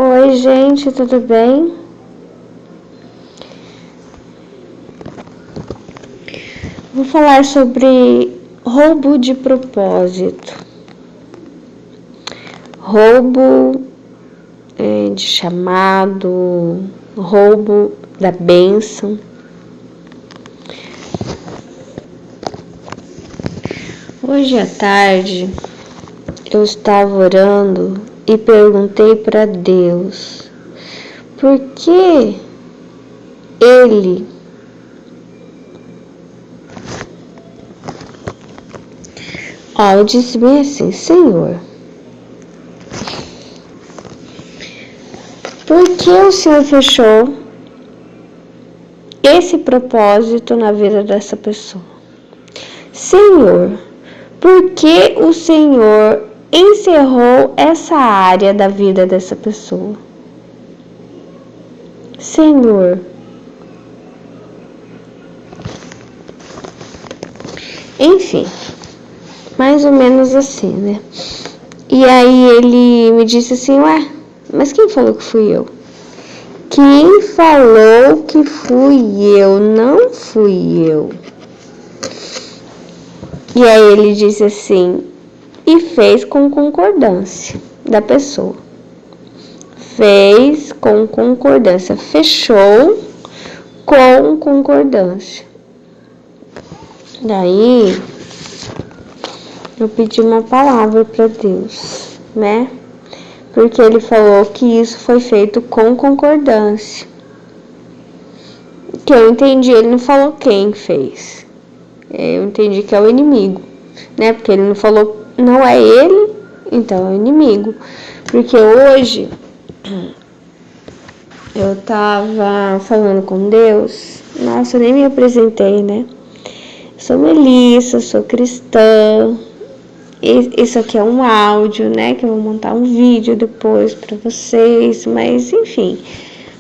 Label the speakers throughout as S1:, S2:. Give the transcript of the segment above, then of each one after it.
S1: Oi, gente, tudo bem? Vou falar sobre roubo de propósito. Roubo de chamado, roubo da bênção. Hoje à tarde eu estava orando e perguntei para Deus por que Ele eu disse bem assim: Senhor, por que o Senhor fechou esse propósito na vida dessa pessoa? Senhor, por que o Senhor encerrou essa área da vida dessa pessoa? Senhor, enfim, mais ou menos assim, né? E aí ele me disse assim: ué, mas quem falou que fui eu? Quem falou que fui eu? Não fui eu. E aí ele disse assim, e fez com concordância da pessoa. Fez com concordância, fechou com concordância. Daí eu pedi uma palavra para Deus, né? Porque ele falou que isso foi feito com concordância. Que eu entendi, ele não falou quem fez. Eu entendi que é o inimigo, né? Porque ele não falou, não é ele, então é o inimigo. Porque hoje eu tava falando com Deus, nossa, eu nem me apresentei, né? Sou Melissa, sou cristã. Isso aqui é um áudio, né? Que eu vou montar um vídeo depois pra vocês, mas enfim,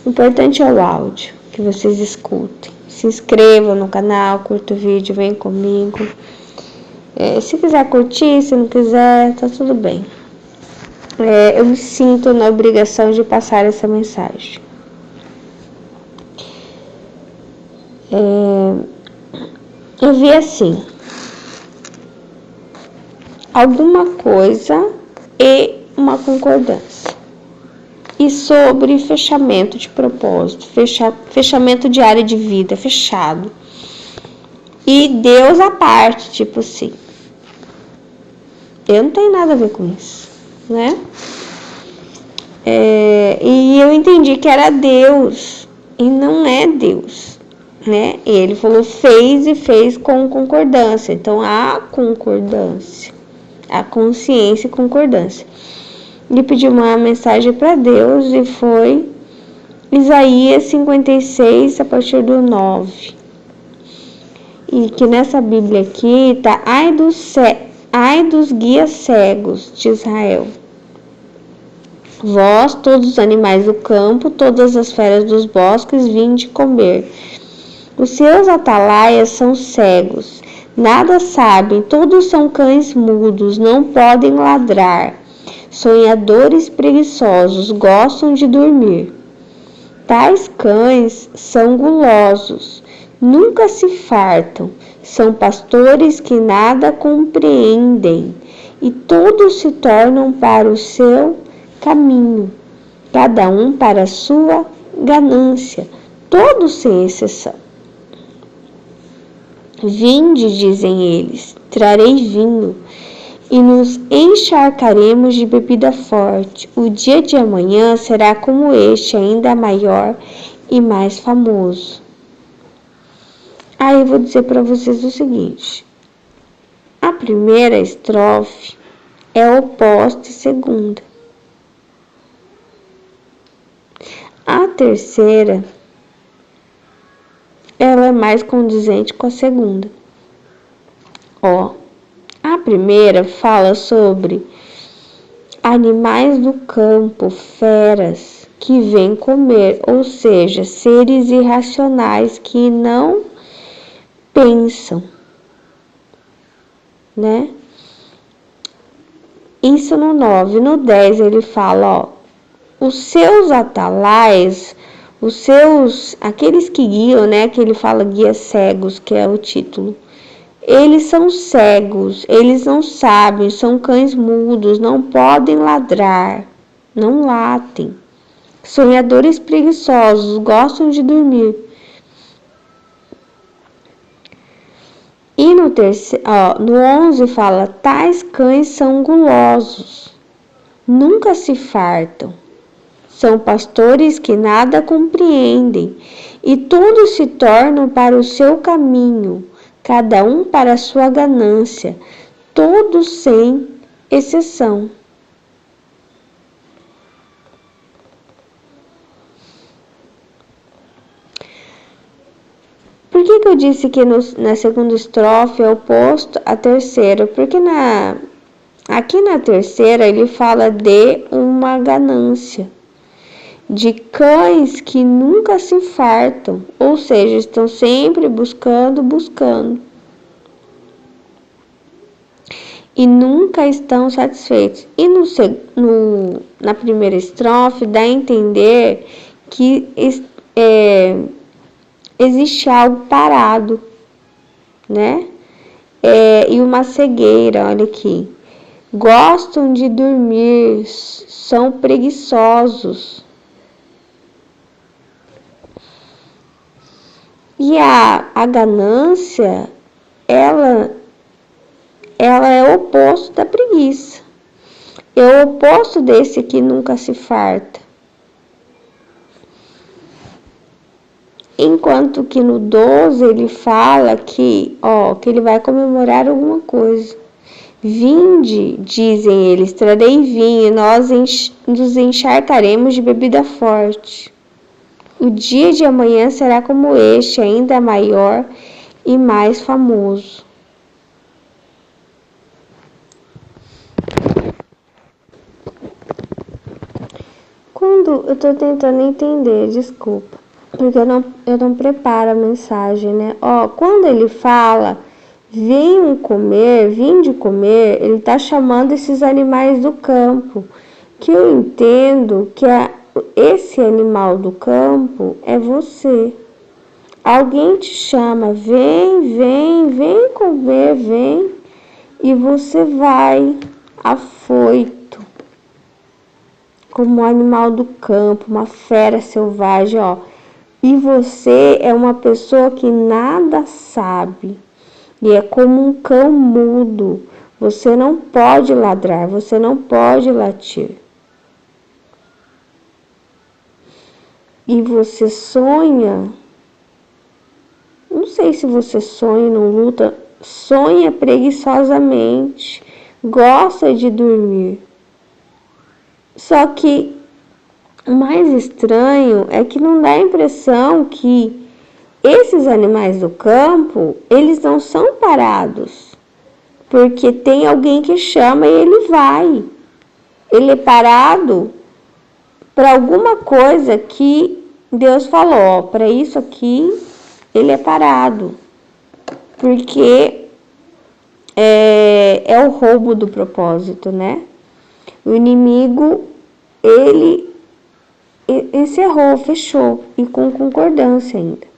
S1: o importante é o áudio, que vocês escutem. Se inscrevam no canal, curta o vídeo, vem comigo. Se quiser curtir, se não quiser, tá tudo bem. Eu me sinto na obrigação de passar essa mensagem. Eu vi assim, alguma coisa e uma concordância. E sobre fechamento de propósito, fechamento de área de vida, fechado. E Deus à parte, tipo assim. Eu não tenho nada a ver com isso, né? E eu entendi que era Deus e não é Deus, né? E ele falou fez e fez com concordância. Então há concordância, há consciência e concordância. Ele pediu uma mensagem para Deus e foi Isaías 56, a partir do 9. E que nessa Bíblia aqui tá ai dos guias cegos de Israel. Vós, todos os animais do campo, todas as feras dos bosques, vinde comer. Os seus atalaias são cegos, nada sabem, todos são cães mudos, não podem ladrar. Sonhadores preguiçosos, gostam de dormir. Tais cães são gulosos, nunca se fartam, são pastores que nada compreendem, e todos se tornam para o seu caminho, cada um para a sua ganância, todos sem exceção. Vinde, dizem eles, trarei vinho, e nos encharcaremos de bebida forte. O dia de amanhã será como este, ainda maior e mais famoso. Aí eu vou dizer para vocês o seguinte. A primeira estrofe é oposta à segunda. A terceira, ela é mais condizente com a segunda. A primeira fala sobre animais do campo, feras, que vêm comer, ou seja, seres irracionais que não pensam, né? Isso no 9. No 10 ele fala, os seus atalaias, aqueles que guiam, né, que ele fala guias cegos, que é o título. Eles são cegos, eles não sabem, são cães mudos, não podem ladrar, não latem. Sonhadores preguiçosos, gostam de dormir. E no 11 fala, tais cães são gulosos, nunca se fartam. São pastores que nada compreendem, e todos se tornam para o seu caminho, cada um para a sua ganância, todos sem exceção. Por que eu disse que na segunda estrofe é oposto à terceira? Porque aqui na terceira ele fala de uma ganância, de cães que nunca se fartam, ou seja, estão sempre buscando. E nunca estão satisfeitos. E na primeira estrofe dá a entender que existe algo parado, né? E uma cegueira, olha aqui. Gostam de dormir, são preguiçosos. E a ganância, ela é o oposto da preguiça. É o oposto desse que nunca se farta. Enquanto que no 12 ele fala que ele vai comemorar alguma coisa. Vinde, dizem eles, trarei vinho e nós nos encharcaremos de bebida forte. O dia de amanhã será como este, ainda maior e mais famoso. Quando eu estou tentando entender, desculpa, porque eu não preparo a mensagem, né? Quando ele fala, vinde comer, ele está chamando esses animais do campo, que eu entendo que esse animal do campo é você. Alguém te chama, vem comer, vem, e você vai afoito, como um animal do campo, uma fera selvagem, E você é uma pessoa que nada sabe, e é como um cão mudo. Você não pode ladrar, você não pode latir. E você sonha, não sei se você sonha, não luta, sonha preguiçosamente, gosta de dormir. Só que o mais estranho é que não dá a impressão que esses animais do campo, eles não são parados, porque tem alguém que chama e ele vai. Ele é parado para alguma coisa que Deus falou, para isso aqui ele é parado, porque é o roubo do propósito, né? O inimigo, ele encerrou, fechou, e com concordância ainda.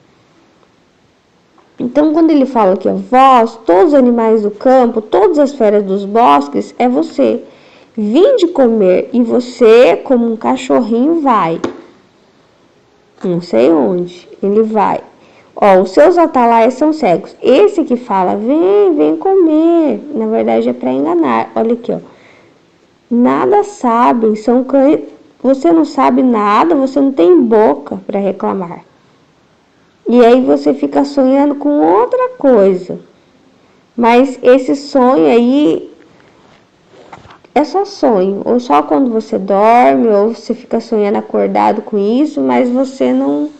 S1: Então, quando ele fala que vós, todos os animais do campo, todas as feras dos bosques, é você. Vinde comer, e você, como um cachorrinho, vai. Não sei onde, ele vai. Os seus atalaias são cegos. Esse que fala, vem comer, na verdade é para enganar. Olha aqui, nada sabem, são cães. Você não sabe nada, você não tem boca para reclamar. E aí você fica sonhando com outra coisa. Mas esse sonho aí é só sonho. Ou só quando você dorme, ou você fica sonhando acordado com isso, mas você não...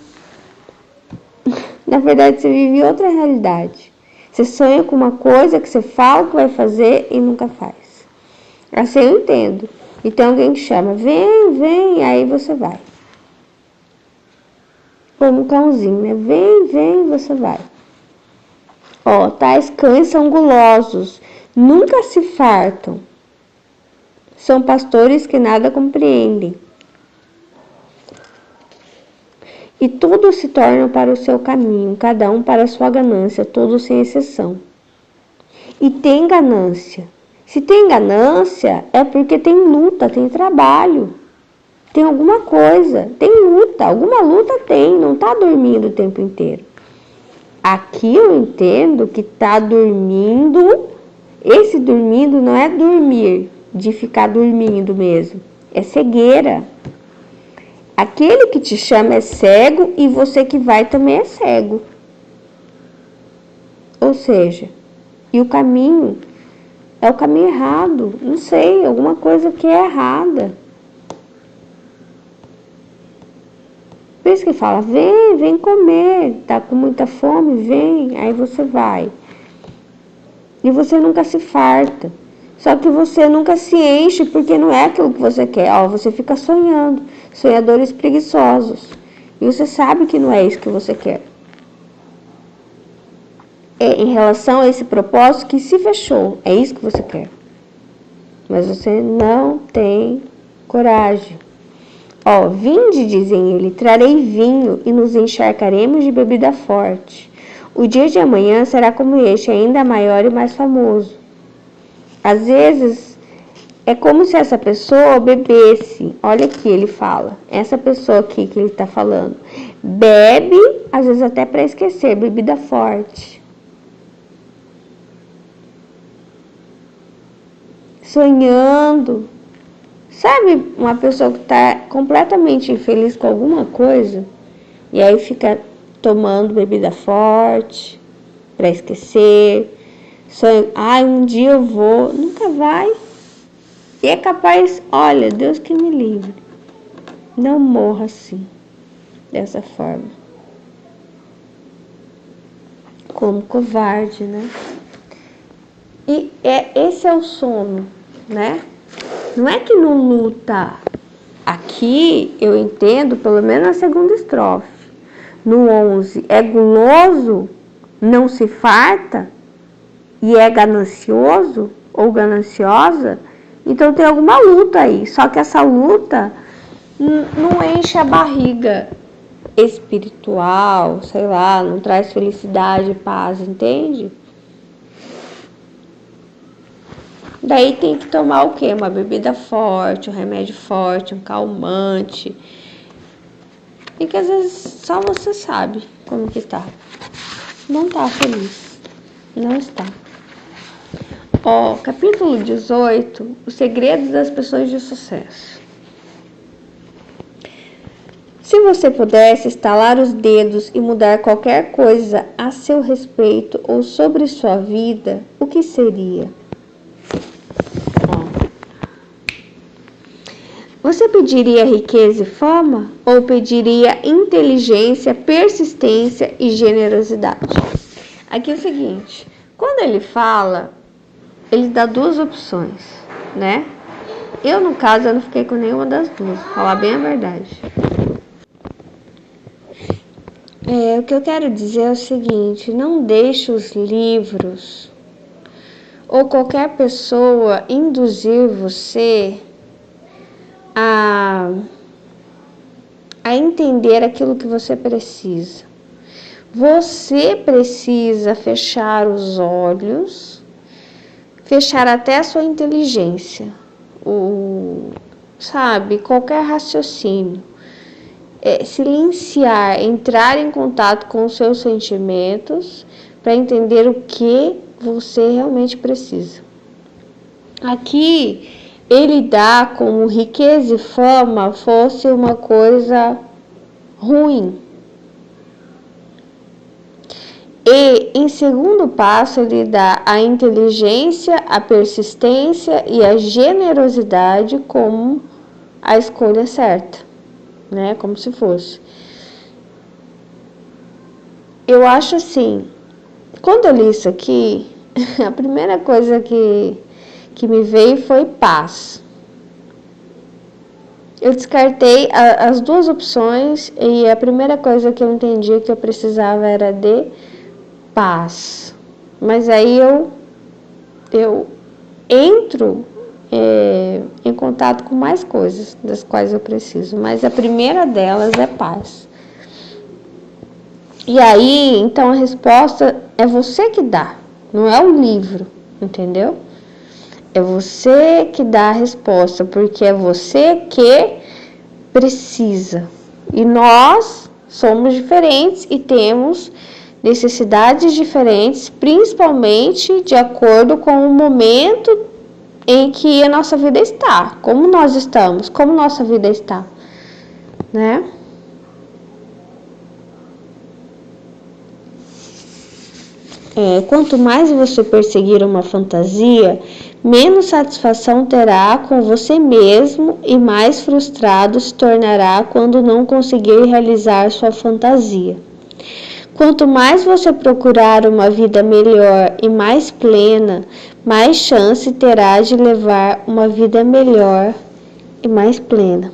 S1: Na verdade, você vive outra realidade. Você sonha com uma coisa que você fala que vai fazer e nunca faz. Assim eu entendo. Então alguém te chama, vem, aí você vai. Como um cãozinho, né? Vem, você vai. Tais cães são gulosos, nunca se fartam. São pastores que nada compreendem. E todos se tornam para o seu caminho, cada um para a sua ganância, todos sem exceção. E tem ganância. Se tem ganância, é porque tem luta, tem trabalho, tem alguma coisa, tem luta, alguma luta tem, não está dormindo o tempo inteiro. Aqui eu entendo que está dormindo, esse dormindo não é dormir, de ficar dormindo mesmo, é cegueira. Aquele que te chama é cego e você que vai também é cego. Ou seja, e o caminho é o caminho errado, não sei, alguma coisa que é errada. Por isso que fala, vem comer, tá com muita fome, vem, aí você vai. E você nunca se farta. Só que você nunca se enche porque não é aquilo que você quer. Ó, você fica sonhando, sonhadores preguiçosos. E você sabe que não é isso que você quer. É em relação a esse propósito que se fechou. É isso que você quer. Mas você não tem coragem. Ó, vinde, dizem ele, trarei vinho e nos encharcaremos de bebida forte. O dia de amanhã será como este, ainda maior e mais famoso. Às vezes, é como se essa pessoa bebesse. Olha aqui, ele fala. Essa pessoa aqui que ele está falando. Bebe, às vezes até para esquecer, bebida forte. Sonhando. Sabe uma pessoa que está completamente infeliz com alguma coisa? E aí fica tomando bebida forte para esquecer. Sonho, um dia eu vou. Nunca vai. E é capaz, olha, Deus que me livre. Não morra assim, dessa forma. Como covarde, né? E esse é o sono, né? Não é que não luta. Aqui eu entendo, pelo menos na segunda estrofe. No 11, é guloso, não se farta e é ganancioso ou gananciosa. Então tem alguma luta aí. Só que essa luta não enche a barriga espiritual, sei lá, não traz felicidade e paz, entende? Daí tem que tomar o quê? Uma bebida forte, um remédio forte, um calmante. E que às vezes só você sabe como que tá. Não tá feliz. Não está. Ó, capítulo 18, os segredos das pessoas de sucesso. Se você pudesse estalar os dedos e mudar qualquer coisa a seu respeito ou sobre sua vida, o que seria? Você pediria riqueza e fama? Ou pediria inteligência, persistência e generosidade? Aqui é o seguinte, quando ele fala, ele dá duas opções, né? Eu, no caso, eu não fiquei com nenhuma das duas, vou falar bem a verdade. O que eu quero dizer é o seguinte, não deixe os livros ou qualquer pessoa induzir você a entender aquilo que você precisa. Você precisa fechar os olhos, fechar até a sua inteligência, qualquer raciocínio. Silenciar, entrar em contato com os seus sentimentos para entender o que você realmente precisa. Aqui ele dá como riqueza e fama fosse uma coisa ruim. E em segundo passo ele dá a inteligência, a persistência e a generosidade como a escolha certa, né? Como se fosse. Eu acho assim, quando eu li isso aqui, a primeira coisa que me veio foi paz. Eu descartei as duas opções e a primeira coisa que eu entendi que eu precisava era de paz. Mas aí eu entro em contato com mais coisas das quais eu preciso. Mas a primeira delas é paz. E aí, então a resposta é você que dá, não é o livro, entendeu? É você que dá a resposta, porque é você que precisa. E nós somos diferentes e temos necessidades diferentes, principalmente de acordo com o momento em que a nossa vida está, como nós estamos, como nossa vida está, né? Quanto mais você perseguir uma fantasia, menos satisfação terá com você mesmo e mais frustrado se tornará quando não conseguir realizar sua fantasia. Quanto mais você procurar uma vida melhor e mais plena, mais chance terá de levar uma vida melhor e mais plena.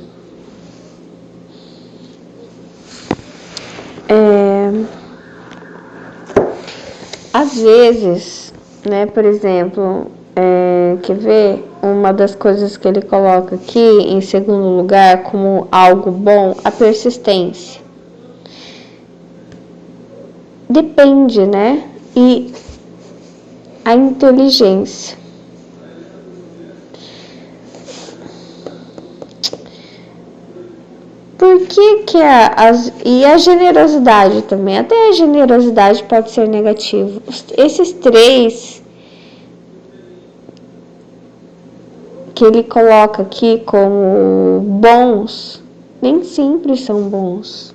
S1: Às vezes, né, por exemplo, quer ver? Uma das coisas que ele coloca aqui em segundo lugar como algo bom, a persistência. Depende, né? E a inteligência. Por que e a generosidade também? Até a generosidade pode ser negativo. Esses três que ele coloca aqui como bons, nem sempre são bons.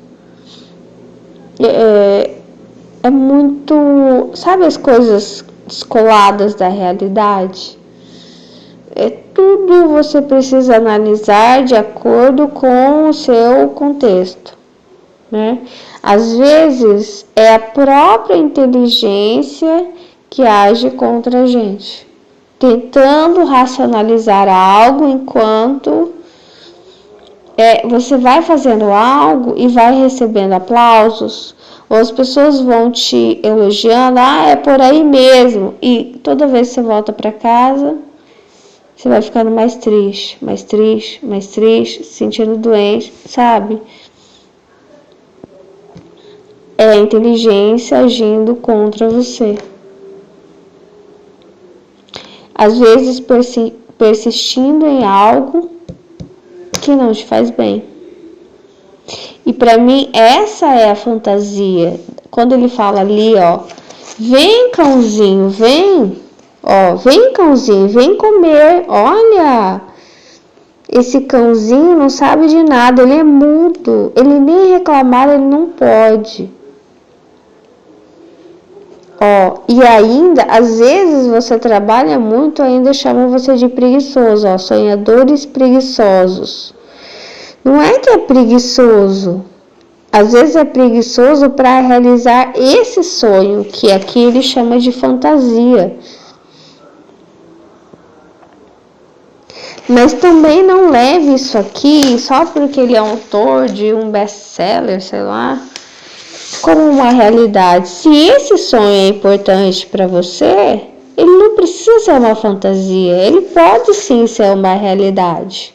S1: É muito, sabe, as coisas descoladas da realidade? Tudo você precisa analisar de acordo com o seu contexto, né? Às vezes é a própria inteligência que age contra a gente, tentando racionalizar algo enquanto você vai fazendo algo e vai recebendo aplausos, ou as pessoas vão te elogiando, é por aí mesmo, e toda vez que você volta para casa, você vai ficando mais triste, se sentindo doente, sabe? É a inteligência agindo contra você. Às vezes persistindo em algo que não te faz bem. E para mim essa é a fantasia. Quando ele fala ali, vem cãozinho, vem. Vem cãozinho, vem comer. Olha, esse cãozinho não sabe de nada, ele é mudo, ele nem reclamar, ele não pode. E ainda, às vezes você trabalha muito, ainda chamam você de preguiçoso, sonhadores preguiçosos. Não é que é preguiçoso, às vezes é preguiçoso para realizar esse sonho, que aqui ele chama de fantasia. Mas também não leve isso aqui só porque ele é autor de um best-seller, sei lá, como uma realidade. Se esse sonho é importante para você, ele não precisa ser uma fantasia, ele pode sim ser uma realidade.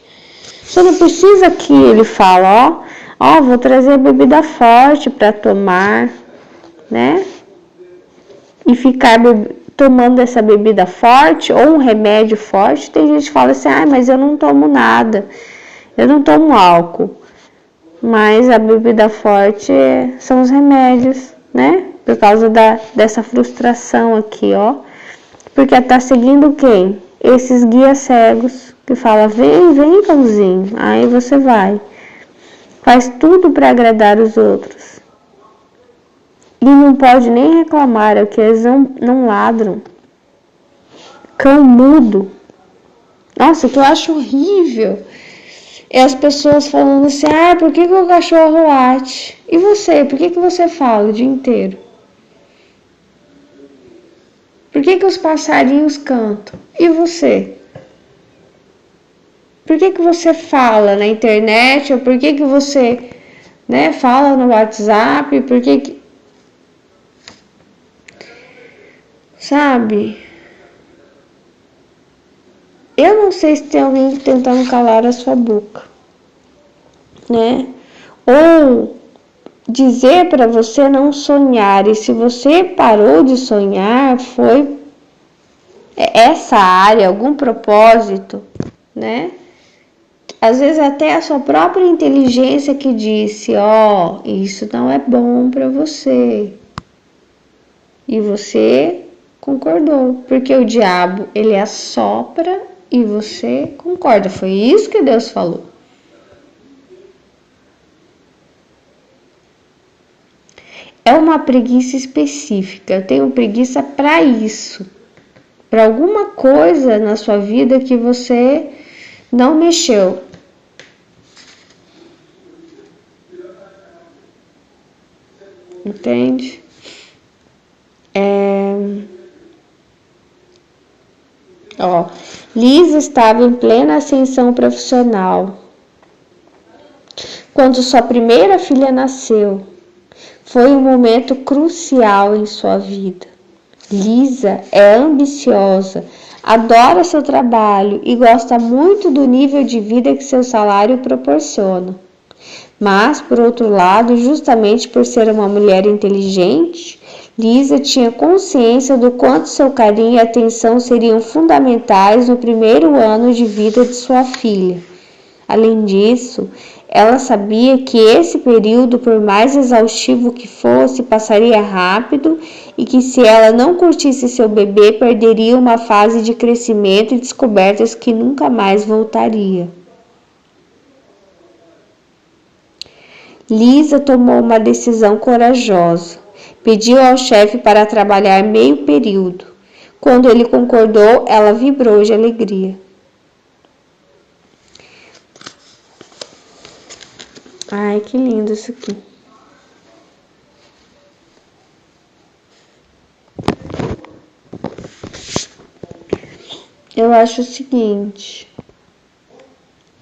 S1: Você não precisa que ele fale, vou trazer bebida forte para tomar, né? E ficar tomando essa bebida forte ou um remédio forte. Tem gente que fala assim, mas eu não tomo nada, eu não tomo álcool. Mas a bebida forte são os remédios, né? Por causa dessa frustração aqui, Porque tá seguindo quem? Esses guias cegos que falam, vem cãozinho, aí você vai. Faz tudo para agradar os outros. E não pode nem reclamar, é que eles não ladram. Cão mudo. Nossa, o que eu acho horrível é as pessoas falando assim, por que o cachorro late? E você, por que você fala o dia inteiro? Por que os passarinhos cantam? E você? Por que você fala na internet? Ou por que você, fala no WhatsApp? Por que... Sabe? Eu não sei se tem alguém tentando calar a sua boca, né? Ou dizer para você não sonhar, e se você parou de sonhar, foi essa área, algum propósito, né? Às vezes até a sua própria inteligência que disse, isso não é bom para você. E você concordou, porque o diabo, ele assopra e você concorda. Foi isso que Deus falou. É uma preguiça específica. Eu tenho preguiça para isso. Para alguma coisa na sua vida que você não mexeu. Entende? Lisa estava em plena ascensão profissional quando sua primeira filha nasceu. Foi um momento crucial em sua vida. Lisa é ambiciosa, adora seu trabalho e gosta muito do nível de vida que seu salário proporciona. Mas, por outro lado, justamente por ser uma mulher inteligente, Lisa tinha consciência do quanto seu carinho e atenção seriam fundamentais no primeiro ano de vida de sua filha. Além disso, ela sabia que esse período, por mais exaustivo que fosse, passaria rápido e que se ela não curtisse seu bebê, perderia uma fase de crescimento e descobertas que nunca mais voltaria. Lisa tomou uma decisão corajosa. Pediu ao chefe para trabalhar meio período. Quando ele concordou, ela vibrou de alegria. Ai, que lindo isso aqui. Eu acho o seguinte.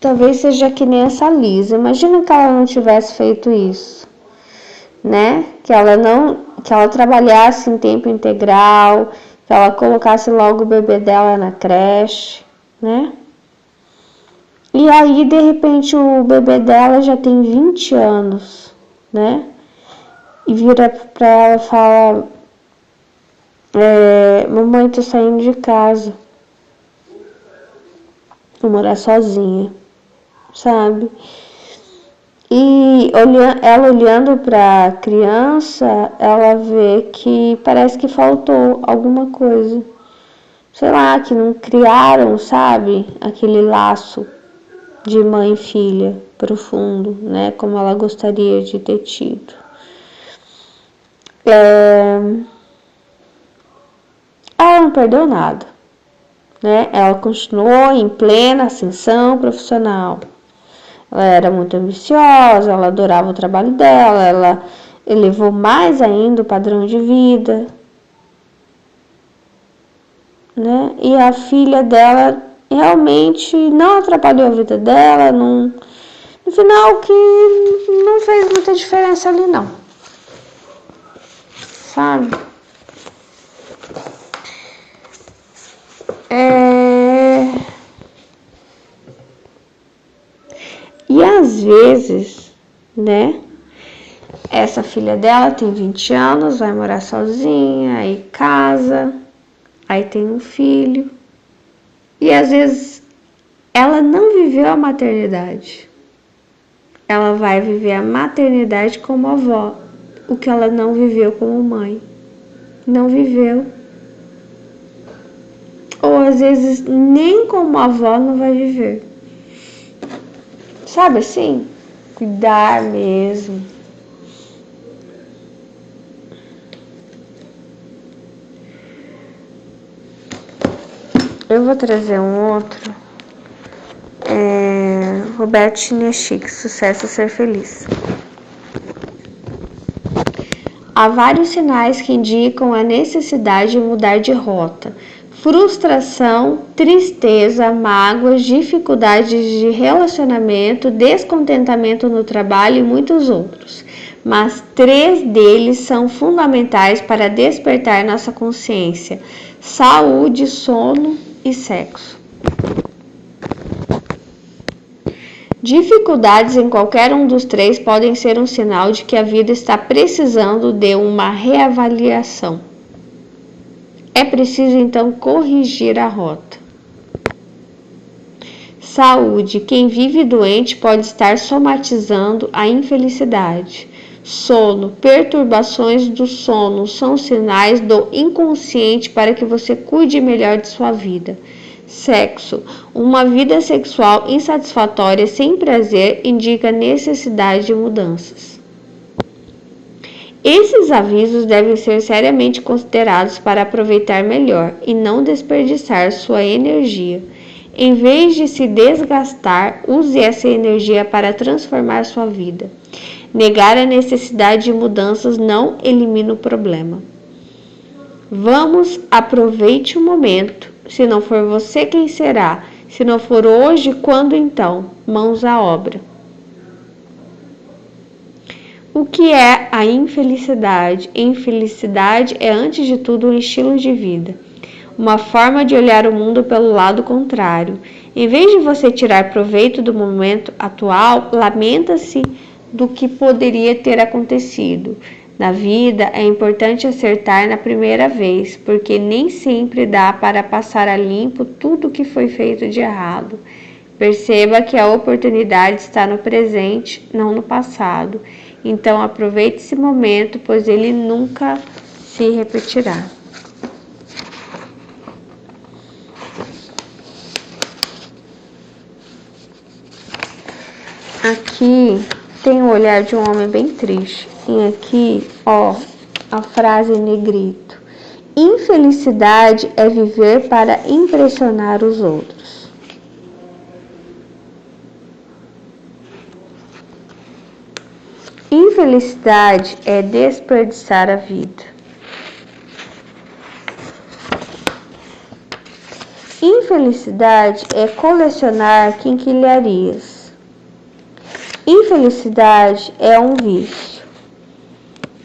S1: Talvez seja que nem essa Lisa. Imagina que ela não tivesse feito isso, né? Que ela trabalhasse em tempo integral, que ela colocasse logo o bebê dela na creche, né? E aí, de repente, o bebê dela já tem 20 anos, né? E vira pra ela e fala, mamãe, tô saindo de casa. Vou morar sozinha, sabe? E ela olhando para a criança, ela vê que parece que faltou alguma coisa. Sei lá, que não criaram, sabe? Aquele laço de mãe e filha profundo, né? Como ela gostaria de ter tido. Ela não perdeu nada, né? Ela continuou em plena ascensão profissional. Ela era muito ambiciosa, ela adorava o trabalho dela, ela elevou mais ainda o padrão de vida, né? E a filha dela realmente não atrapalhou a vida dela, no final que não fez muita diferença ali não, sabe? E às vezes, né, essa filha dela tem 20 anos, vai morar sozinha, aí casa, aí tem um filho. E às vezes ela não viveu a maternidade. Ela vai viver a maternidade como avó, o que ela não viveu como mãe. Não viveu. Ou às vezes nem como avó não vai viver. Sabe assim? Cuidar mesmo. Eu vou trazer um outro. Roberto Chinichik, Sucesso Ser Feliz. Há vários sinais que indicam a necessidade de mudar de rota. Frustração, tristeza, mágoas, dificuldades de relacionamento, descontentamento no trabalho e muitos outros. Mas 3 deles são fundamentais para despertar nossa consciência: saúde, sono e sexo. Dificuldades em qualquer um dos três podem ser um sinal de que a vida está precisando de uma reavaliação. É preciso então corrigir a rota. Saúde. Quem vive doente pode estar somatizando a infelicidade. Sono. Perturbações do sono são sinais do inconsciente para que você cuide melhor de sua vida. Sexo. Uma vida sexual insatisfatória sem prazer indica necessidade de mudanças. Esses avisos devem ser seriamente considerados para aproveitar melhor e não desperdiçar sua energia. Em vez de se desgastar, use essa energia para transformar sua vida. Negar a necessidade de mudanças não elimina o problema. Vamos, aproveite o momento. Se não for você, quem será? Se não for hoje, quando então? Mãos à obra. O que é a infelicidade? Infelicidade é, antes de tudo, um estilo de vida. Uma forma de olhar o mundo pelo lado contrário. Em vez de você tirar proveito do momento atual, lamenta-se do que poderia ter acontecido. Na vida, é importante acertar na primeira vez, porque nem sempre dá para passar a limpo tudo o que foi feito de errado. Perceba que a oportunidade está no presente, não no passado. Então aproveite esse momento, pois ele nunca se repetirá. Aqui tem o olhar de um homem bem triste. E aqui, ó, a frase em negrito. Infelicidade é viver para impressionar os outros. Infelicidade é desperdiçar a vida. Infelicidade é colecionar quinquilharias. Infelicidade é um vício.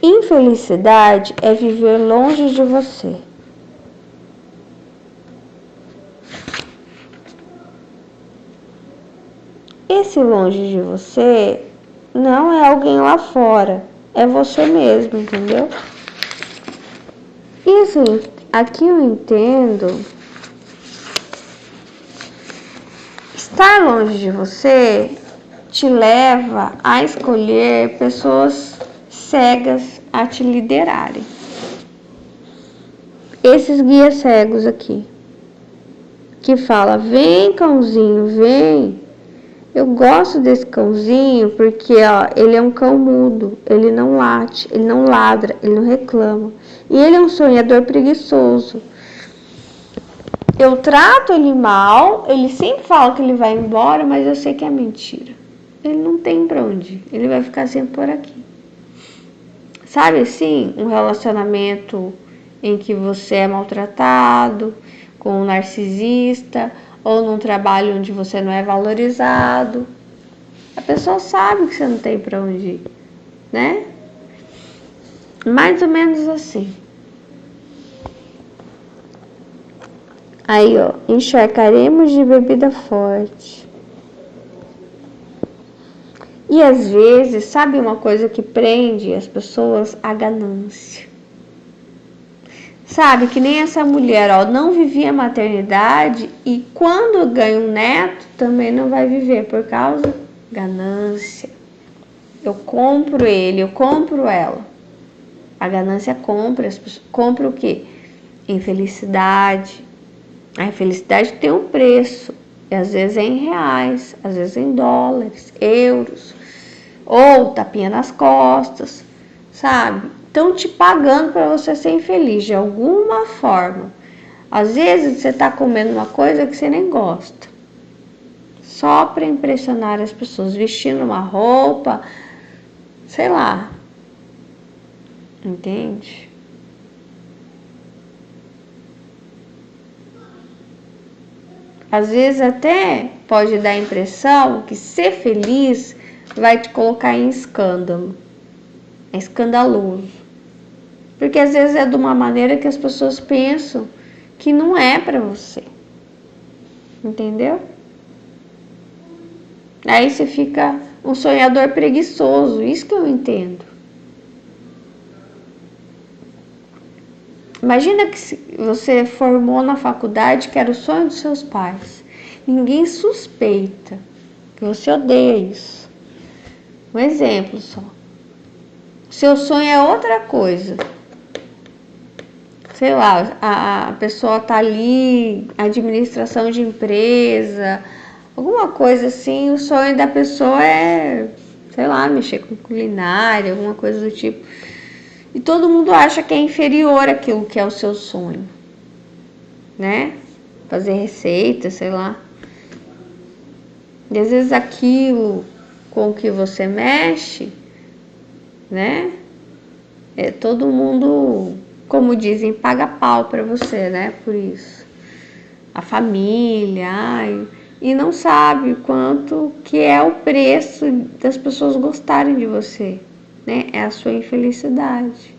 S1: Infelicidade é viver longe de você. Esse longe de você não é alguém lá fora, é você mesmo, entendeu? Isso aqui eu entendo. Estar longe de você te leva a escolher pessoas cegas a te liderarem. Esses guias cegos aqui, que fala, vem cãozinho, vem. Eu gosto desse cãozinho porque ó, ele é um cão mudo, ele não late, ele não ladra, ele não reclama. E ele é um sonhador preguiçoso. Eu trato ele mal, ele sempre fala que ele vai embora, mas eu sei que é mentira. Ele não tem pra onde ir, ele vai ficar sempre por aqui. Sabe assim, um relacionamento em que você é maltratado, com um narcisista, ou num trabalho onde você não é valorizado. A pessoa sabe que você não tem pra onde ir, né? Mais ou menos assim. Aí, ó, encharcaremos de bebida forte. E às vezes, sabe uma coisa que prende as pessoas? A ganância. Sabe, que nem essa mulher, ó, não vivia a maternidade e quando ganha um neto, também não vai viver por causa ganância. Eu compro ele, eu compro ela. A ganância compra, as pessoas compram o quê? Infelicidade. A infelicidade tem um preço, e às vezes é em reais, às vezes é em dólares, euros, ou tapinha nas costas, sabe? Estão te pagando para você ser infeliz de alguma forma. Às vezes você está comendo uma coisa que você nem gosta, só para impressionar as pessoas, vestindo uma roupa, sei lá, entende? Às vezes até pode dar a impressão que ser feliz vai te colocar em escândalo. É escandaloso. Porque às vezes é de uma maneira que as pessoas pensam que não é para você. Entendeu? Aí você fica um sonhador preguiçoso, isso que eu entendo. Imagina que você formou na faculdade, que era o sonho dos seus pais. Ninguém suspeita que você odeia isso. Um exemplo só. Seu sonho é outra coisa. Sei lá, a pessoa tá ali, administração de empresa, alguma coisa assim, o sonho da pessoa é, sei lá, mexer com culinária, alguma coisa do tipo. E todo mundo acha que é inferior àquilo que é o seu sonho, né? Fazer receita, sei lá. E às vezes aquilo com que você mexe, né? Todo mundo, como dizem, paga pau pra você, né? Por isso. A família, e não sabe quanto que é o preço das pessoas gostarem de você, né? É a sua infelicidade.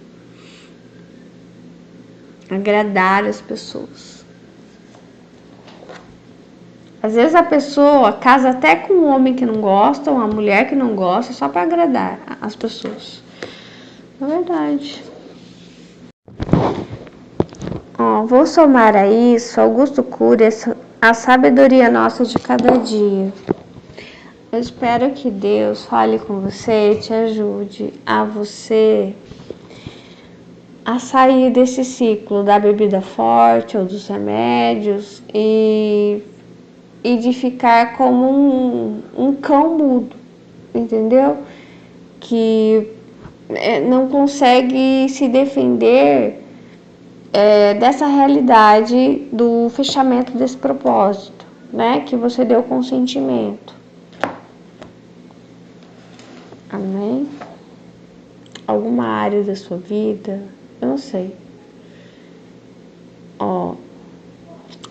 S1: Agradar as pessoas. Às vezes a pessoa casa até com um homem que não gosta, uma mulher que não gosta, só para agradar as pessoas. É verdade. Vou somar a isso, Augusto Cury, a sabedoria nossa de cada dia. Eu espero que Deus fale com você e te ajude a sair desse ciclo da bebida forte ou dos remédios e de ficar como um cão mudo, entendeu? Que não consegue se defender dessa realidade do fechamento desse propósito, né? Que você deu consentimento. Amém? Alguma área da sua vida, eu não sei.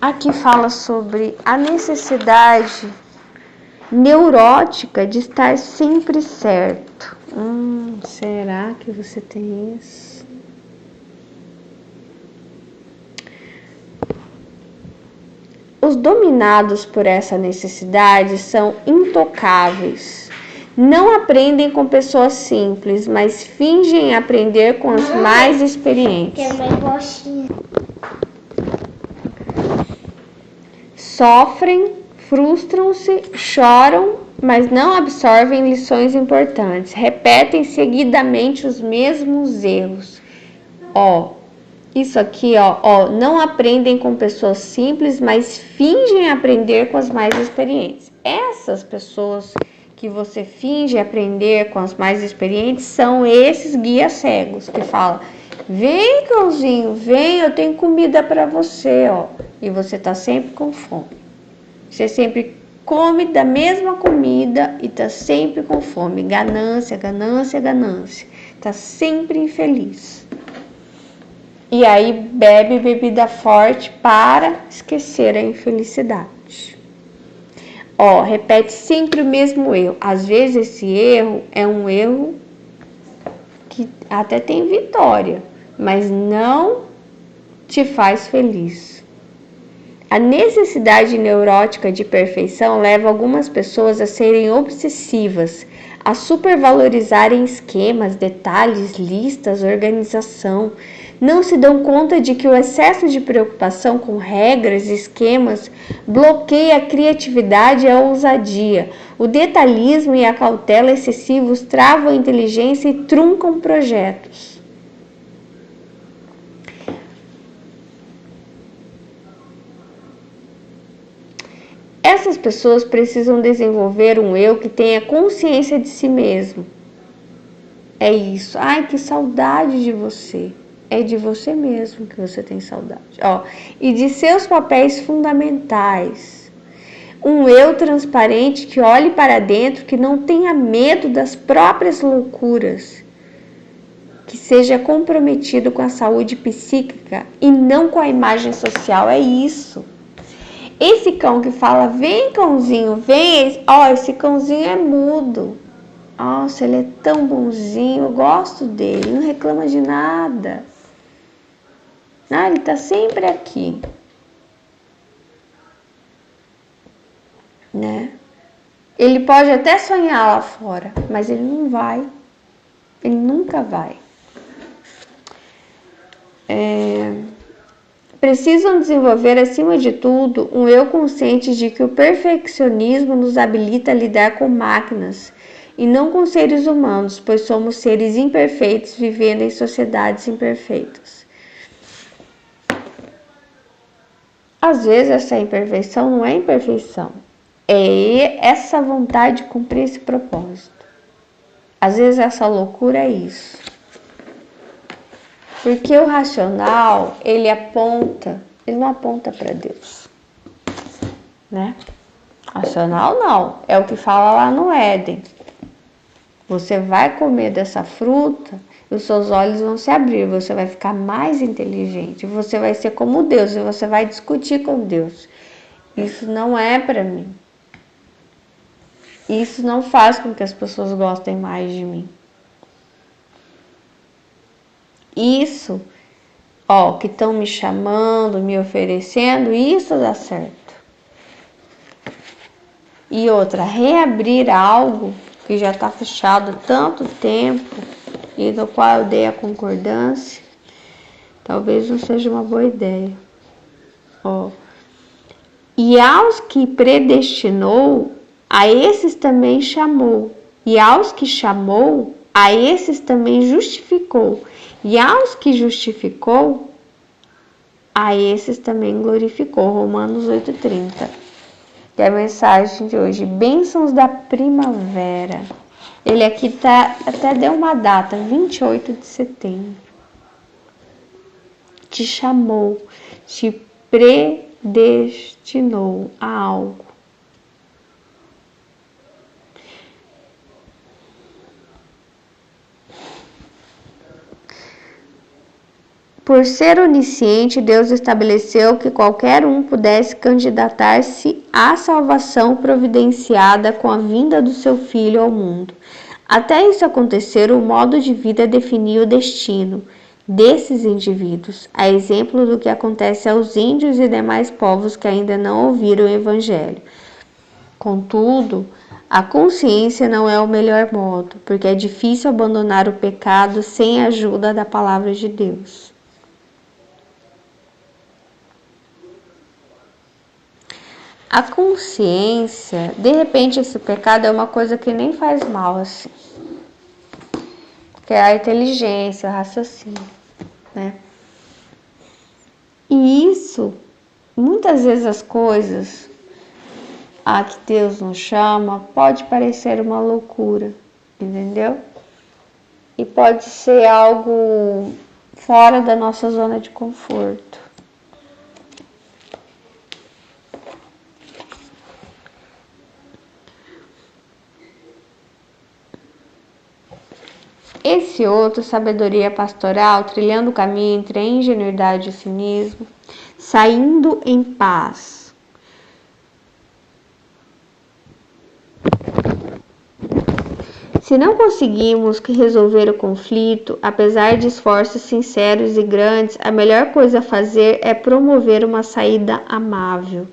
S1: Aqui fala sobre a necessidade neurótica de estar sempre certo. Será que você tem isso? Os dominados por essa necessidade são intocáveis. Não aprendem com pessoas simples, mas fingem aprender com as mais experientes. Sofrem, frustram-se, choram, mas não absorvem lições importantes. Repetem seguidamente os mesmos erros. Isso aqui, não aprendem com pessoas simples, mas fingem aprender com as mais experientes. Essas pessoas que você finge aprender com as mais experientes são esses guias cegos que falam: vem, cãozinho, vem, eu tenho comida para você, e você tá sempre com fome. Você sempre come da mesma comida e tá sempre com fome. Ganância, ganância, ganância. Tá sempre infeliz. E aí bebe bebida forte para esquecer a infelicidade. Repete sempre o mesmo erro. Às vezes esse erro é um erro que até tem vitória, mas não te faz feliz. A necessidade neurótica de perfeição leva algumas pessoas a serem obsessivas, a supervalorizarem esquemas, detalhes, listas, organização. Não se dão conta de que o excesso de preocupação com regras e esquemas bloqueia a criatividade e a ousadia. O detalhismo e a cautela excessivos travam a inteligência e truncam projetos. Essas pessoas precisam desenvolver um eu que tenha consciência de si mesmo. É isso. Ai, que saudade de você. É de você mesmo que você tem saudade. E de seus papéis fundamentais. Um eu transparente que olhe para dentro, que não tenha medo das próprias loucuras. Que seja comprometido com a saúde psíquica e não com a imagem social. É isso. Esse cão que fala, vem cãozinho, vem, esse cãozinho é mudo. Nossa, ele é tão bonzinho, eu gosto dele, não reclama de nada. Ele tá sempre aqui. Né? Ele pode até sonhar lá fora, mas ele não vai. Ele nunca vai. Precisam desenvolver, acima de tudo, um eu consciente de que o perfeccionismo nos habilita a lidar com máquinas e não com seres humanos, pois somos seres imperfeitos vivendo em sociedades imperfeitas. Às vezes essa imperfeição não é imperfeição, é essa vontade de cumprir esse propósito. Às vezes essa loucura é isso. Porque o racional, ele não aponta para Deus, né? Racional não, é o que fala lá no Éden. Você vai comer dessa fruta e os seus olhos vão se abrir, você vai ficar mais inteligente, você vai ser como Deus e você vai discutir com Deus. Isso não é para mim. Isso não faz com que as pessoas gostem mais de mim. Isso, que estão me chamando, me oferecendo, isso dá certo. E outra, reabrir algo que já está fechado há tanto tempo e do qual eu dei a concordância, talvez não seja uma boa ideia. E aos que predestinou, a esses também chamou. E aos que chamou, a esses também justificou. E aos que justificou, a esses também glorificou. Romanos 8,30. Que é a mensagem de hoje. Bênçãos da primavera. Ele aqui até deu uma data, 28 de setembro. Te chamou, te predestinou a algo. Por ser onisciente, Deus estabeleceu que qualquer um pudesse candidatar-se à salvação providenciada com a vinda do seu Filho ao mundo. Até isso acontecer, o modo de vida definia o destino desses indivíduos, a exemplo do que acontece aos índios e demais povos que ainda não ouviram o Evangelho. Contudo, a consciência não é o melhor modo, porque é difícil abandonar o pecado sem a ajuda da palavra de Deus. A consciência, de repente esse pecado é uma coisa que nem faz mal assim. Que é a inteligência, o raciocínio, né? E isso, muitas vezes as coisas que Deus nos chama, pode parecer uma loucura, entendeu? E pode ser algo fora da nossa zona de conforto. Esse outro, sabedoria pastoral, trilhando o caminho entre a ingenuidade e o cinismo, saindo em paz. Se não conseguimos resolver o conflito, apesar de esforços sinceros e grandes, a melhor coisa a fazer é promover uma saída amável.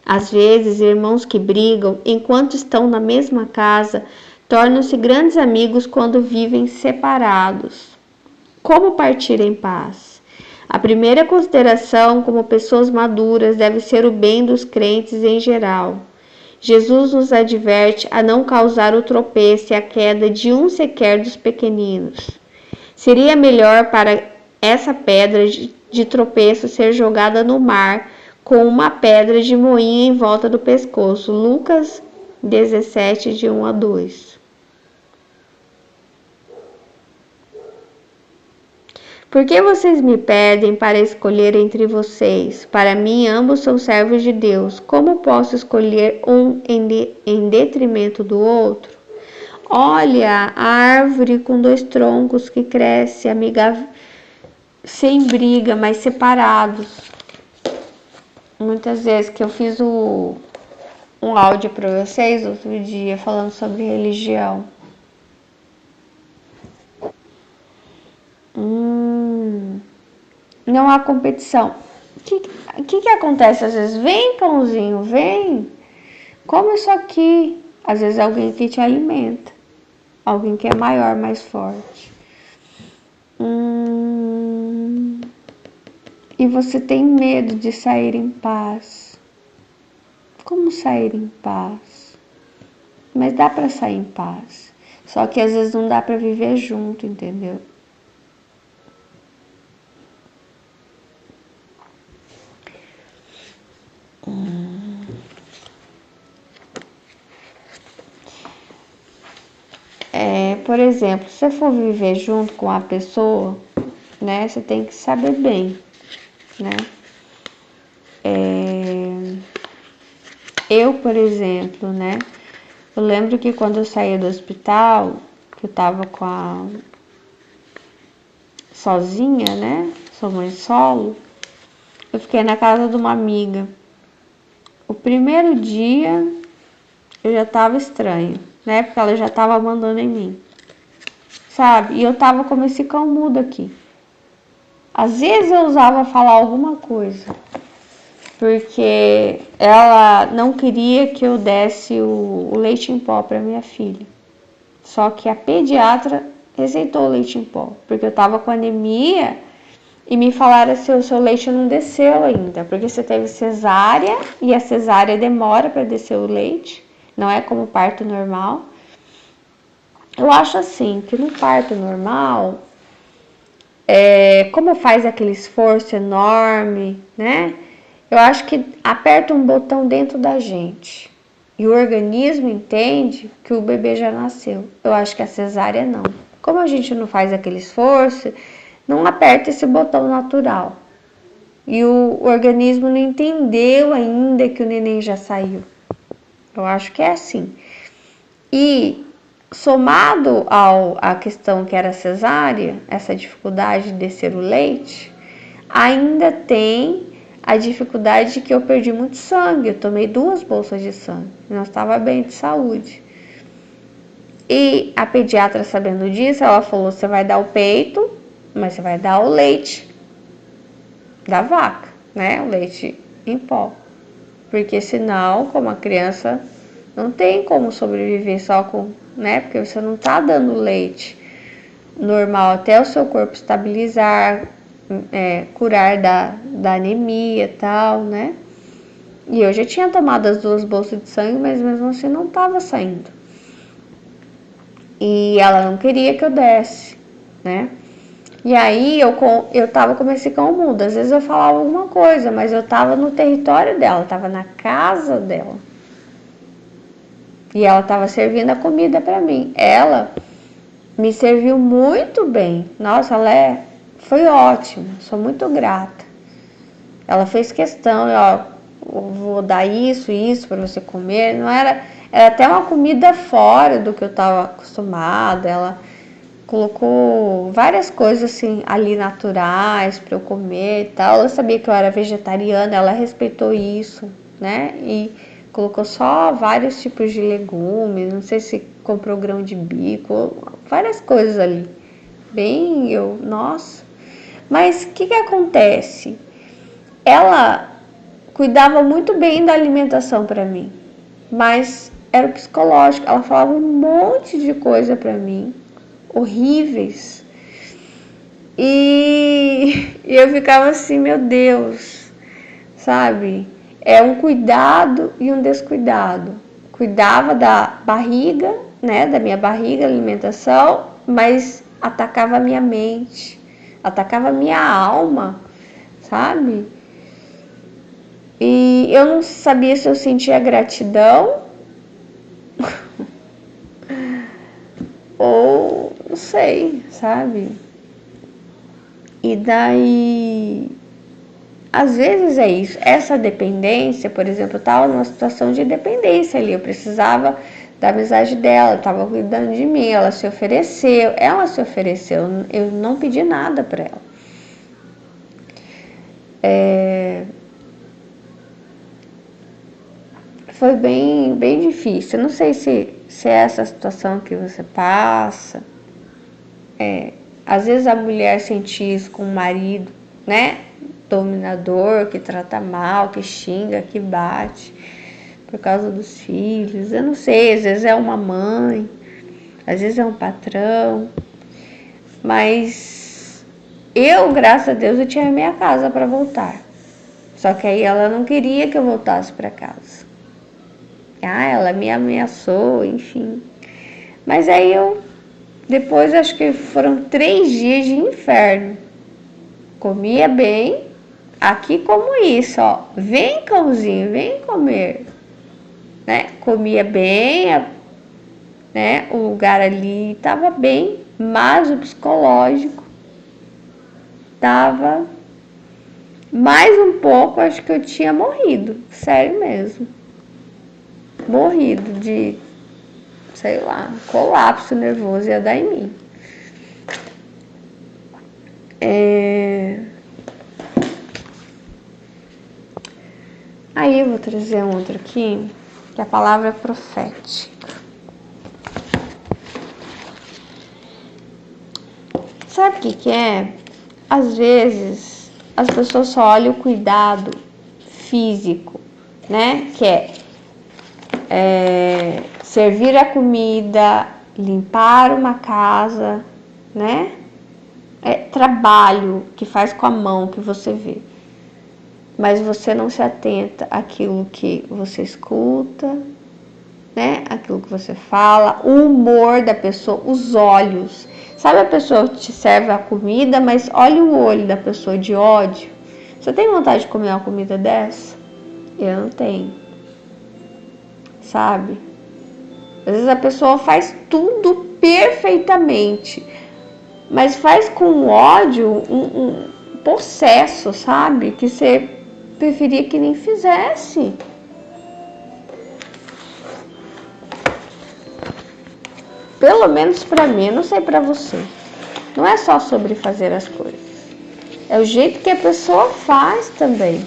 S1: Às vezes, irmãos que brigam, enquanto estão na mesma casa, tornam-se grandes amigos quando vivem separados. Como partir em paz? A primeira consideração como pessoas maduras deve ser o bem dos crentes em geral. Jesus nos adverte a não causar o tropeço e a queda de um sequer dos pequeninos. Seria melhor para essa pedra de tropeço ser jogada no mar com uma pedra de moinho em volta do pescoço. Lucas 17, de 1 a 2. Por que vocês me pedem para escolher entre vocês? Para mim, ambos são servos de Deus. Como posso escolher um em detrimento do outro? Olha, a árvore com 2 troncos que cresce amigável, sem briga, mas separados. Muitas vezes que eu fiz um áudio para vocês outro dia falando sobre religião. Não há competição. O que acontece às vezes? Vem, pãozinho, vem. Come isso aqui. Às vezes é alguém que te alimenta, alguém que é maior, mais forte. E você tem medo de sair em paz. Como sair em paz? Mas dá para sair em paz. Só que às vezes não dá para viver junto, entendeu? Por exemplo, se você for viver junto com a pessoa, né, você tem que saber bem, né? Eu, por exemplo, né, eu lembro que quando eu saí do hospital, que eu tava sozinha, né, sou mãe solo, eu fiquei na casa de uma amiga. O primeiro dia eu já tava estranho, né, porque ela já tava mandando em mim, sabe? E eu tava com esse cão mudo aqui. Às vezes eu usava falar alguma coisa, porque ela não queria que eu desse o leite em pó para minha filha. Só que a pediatra receitou o leite em pó, porque eu tava com anemia e me falaram assim, o seu leite não desceu ainda, porque você teve cesárea e a cesárea demora para descer o leite, não é como parto normal. Eu acho assim, que no parto normal, como faz aquele esforço enorme, né? Eu acho que aperta um botão dentro da gente e o organismo entende que o bebê já nasceu. Eu acho que a cesárea não. Como a gente não faz aquele esforço, não aperta esse botão natural. E o organismo não entendeu ainda que o neném já saiu. Eu acho que é assim. E somado à questão que era cesárea, essa dificuldade de descer o leite, ainda tem a dificuldade de que eu perdi muito sangue. Eu tomei 2 bolsas de sangue, não estava bem de saúde. E a pediatra, sabendo disso, ela falou: você vai dar o peito, mas você vai dar o leite da vaca, né? O leite em pó. Porque senão, como a criança não tem como sobreviver só com, né? Porque você não tá dando leite normal até o seu corpo estabilizar, curar da anemia e tal, né? E eu já tinha tomado as 2 bolsas de sangue, mas mesmo assim não tava saindo. E ela não queria que eu desse, né? E aí eu tava com esse cão mudo. Às vezes eu falava alguma coisa, mas eu tava no território dela, tava na casa dela. E ela tava servindo a comida para mim. Ela me serviu muito bem. Nossa, foi ótima. Sou muito grata. Ela fez questão, ó, vou dar isso para você comer. Não era até uma comida fora do que eu estava acostumada. Ela colocou várias coisas assim ali naturais para eu comer e tal. Ela sabia que eu era vegetariana, ela respeitou isso, né? E colocou só vários tipos de legumes, não sei se comprou grão de bico, várias coisas ali. Nossa. Mas o que acontece? Ela cuidava muito bem da alimentação para mim, mas era o psicológico. Ela falava um monte de coisa para mim, horríveis, e eu ficava assim, meu Deus, sabe? É um cuidado e um descuidado. Cuidava da barriga, né? Da minha barriga, alimentação, mas atacava a minha mente, atacava a minha alma, sabe? E eu não sabia se eu sentia gratidão ou não sei, sabe? E daí, às vezes é isso. Essa dependência, por exemplo, eu estava numa situação de dependência ali. Eu precisava da amizade dela, estava cuidando de mim. Ela se ofereceu, eu não pedi nada para ela. Foi bem difícil. Eu não sei se é essa situação que você passa. Às vezes a mulher sente isso com o marido, né? Dominador, que trata mal, que xinga, que bate. por causa dos filhos. Eu não sei, às vezes é uma mãe, às vezes é um patrão. Mas eu, graças a Deus, eu tinha minha casa para voltar. Só que aí ela não queria que eu voltasse para casa. Ela me ameaçou, enfim. Mas aí depois acho que foram 3 dias de inferno. Comia bem, aqui como isso, ó. Vem, cãozinho, vem comer. Né? Comia bem, né? O lugar ali estava bem, mas o psicológico estava mais um pouco, acho que eu tinha morrido, sério mesmo. Morrido de, sei lá, colapso nervoso ia dar em mim. Aí eu vou trazer um outro aqui, que é a palavra profética. Sabe o que é? Às vezes as pessoas só olham o cuidado físico, né? Que é servir a comida, limpar uma casa, né? É trabalho que faz com a mão que você vê. Mas você não se atenta àquilo que você escuta, né? Aquilo que você fala, o humor da pessoa, os olhos. Sabe a pessoa que te serve a comida, mas olha o olho da pessoa de ódio. Você tem vontade de comer uma comida dessa? Eu não tenho. Sabe? Às vezes a pessoa faz tudo perfeitamente, mas faz com ódio um possesso, sabe? Que você preferia que nem fizesse. Pelo menos pra mim, não sei pra você. Não é só sobre fazer as coisas. É o jeito que a pessoa faz também.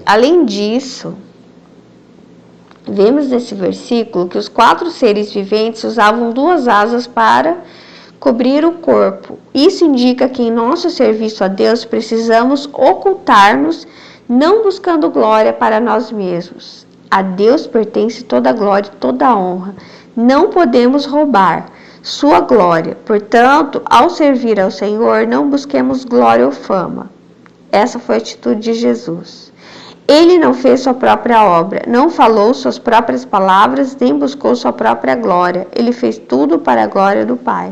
S1: Além disso, vemos nesse versículo que os 4 seres viventes usavam 2 asas para cobrir o corpo. Isso indica que em nosso serviço a Deus precisamos ocultar-nos, não buscando glória para nós mesmos. A Deus pertence toda a glória e toda a honra. Não podemos roubar sua glória. Portanto, ao servir ao Senhor, não busquemos glória ou fama. Essa foi a atitude de Jesus. Ele não fez sua própria obra, não falou suas próprias palavras, nem buscou sua própria glória. Ele fez tudo para a glória do Pai.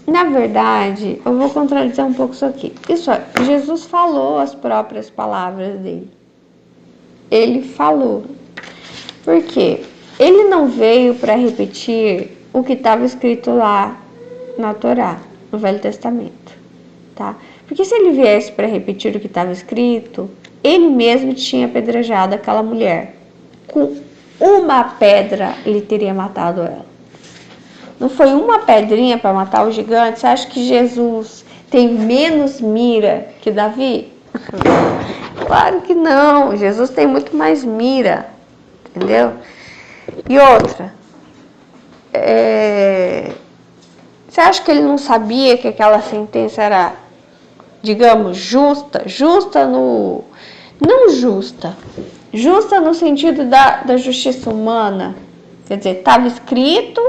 S1: Na verdade, eu vou contradizer um pouco isso aqui. Jesus falou as próprias palavras dele. Ele falou. Por quê? Ele não veio para repetir o que estava escrito lá na Torá, no Velho Testamento, tá? Porque se ele viesse para repetir o que estava escrito, ele mesmo tinha apedrejado aquela mulher. Com uma pedra, ele teria matado ela. Não foi uma pedrinha para matar o gigante? Você acha que Jesus tem menos mira que Davi? Claro que não. Jesus tem muito mais mira, entendeu? E outra, você acha que ele não sabia que aquela sentença era, digamos, justa? Não justa. Justa no sentido da justiça humana. Quer dizer, estava escrito,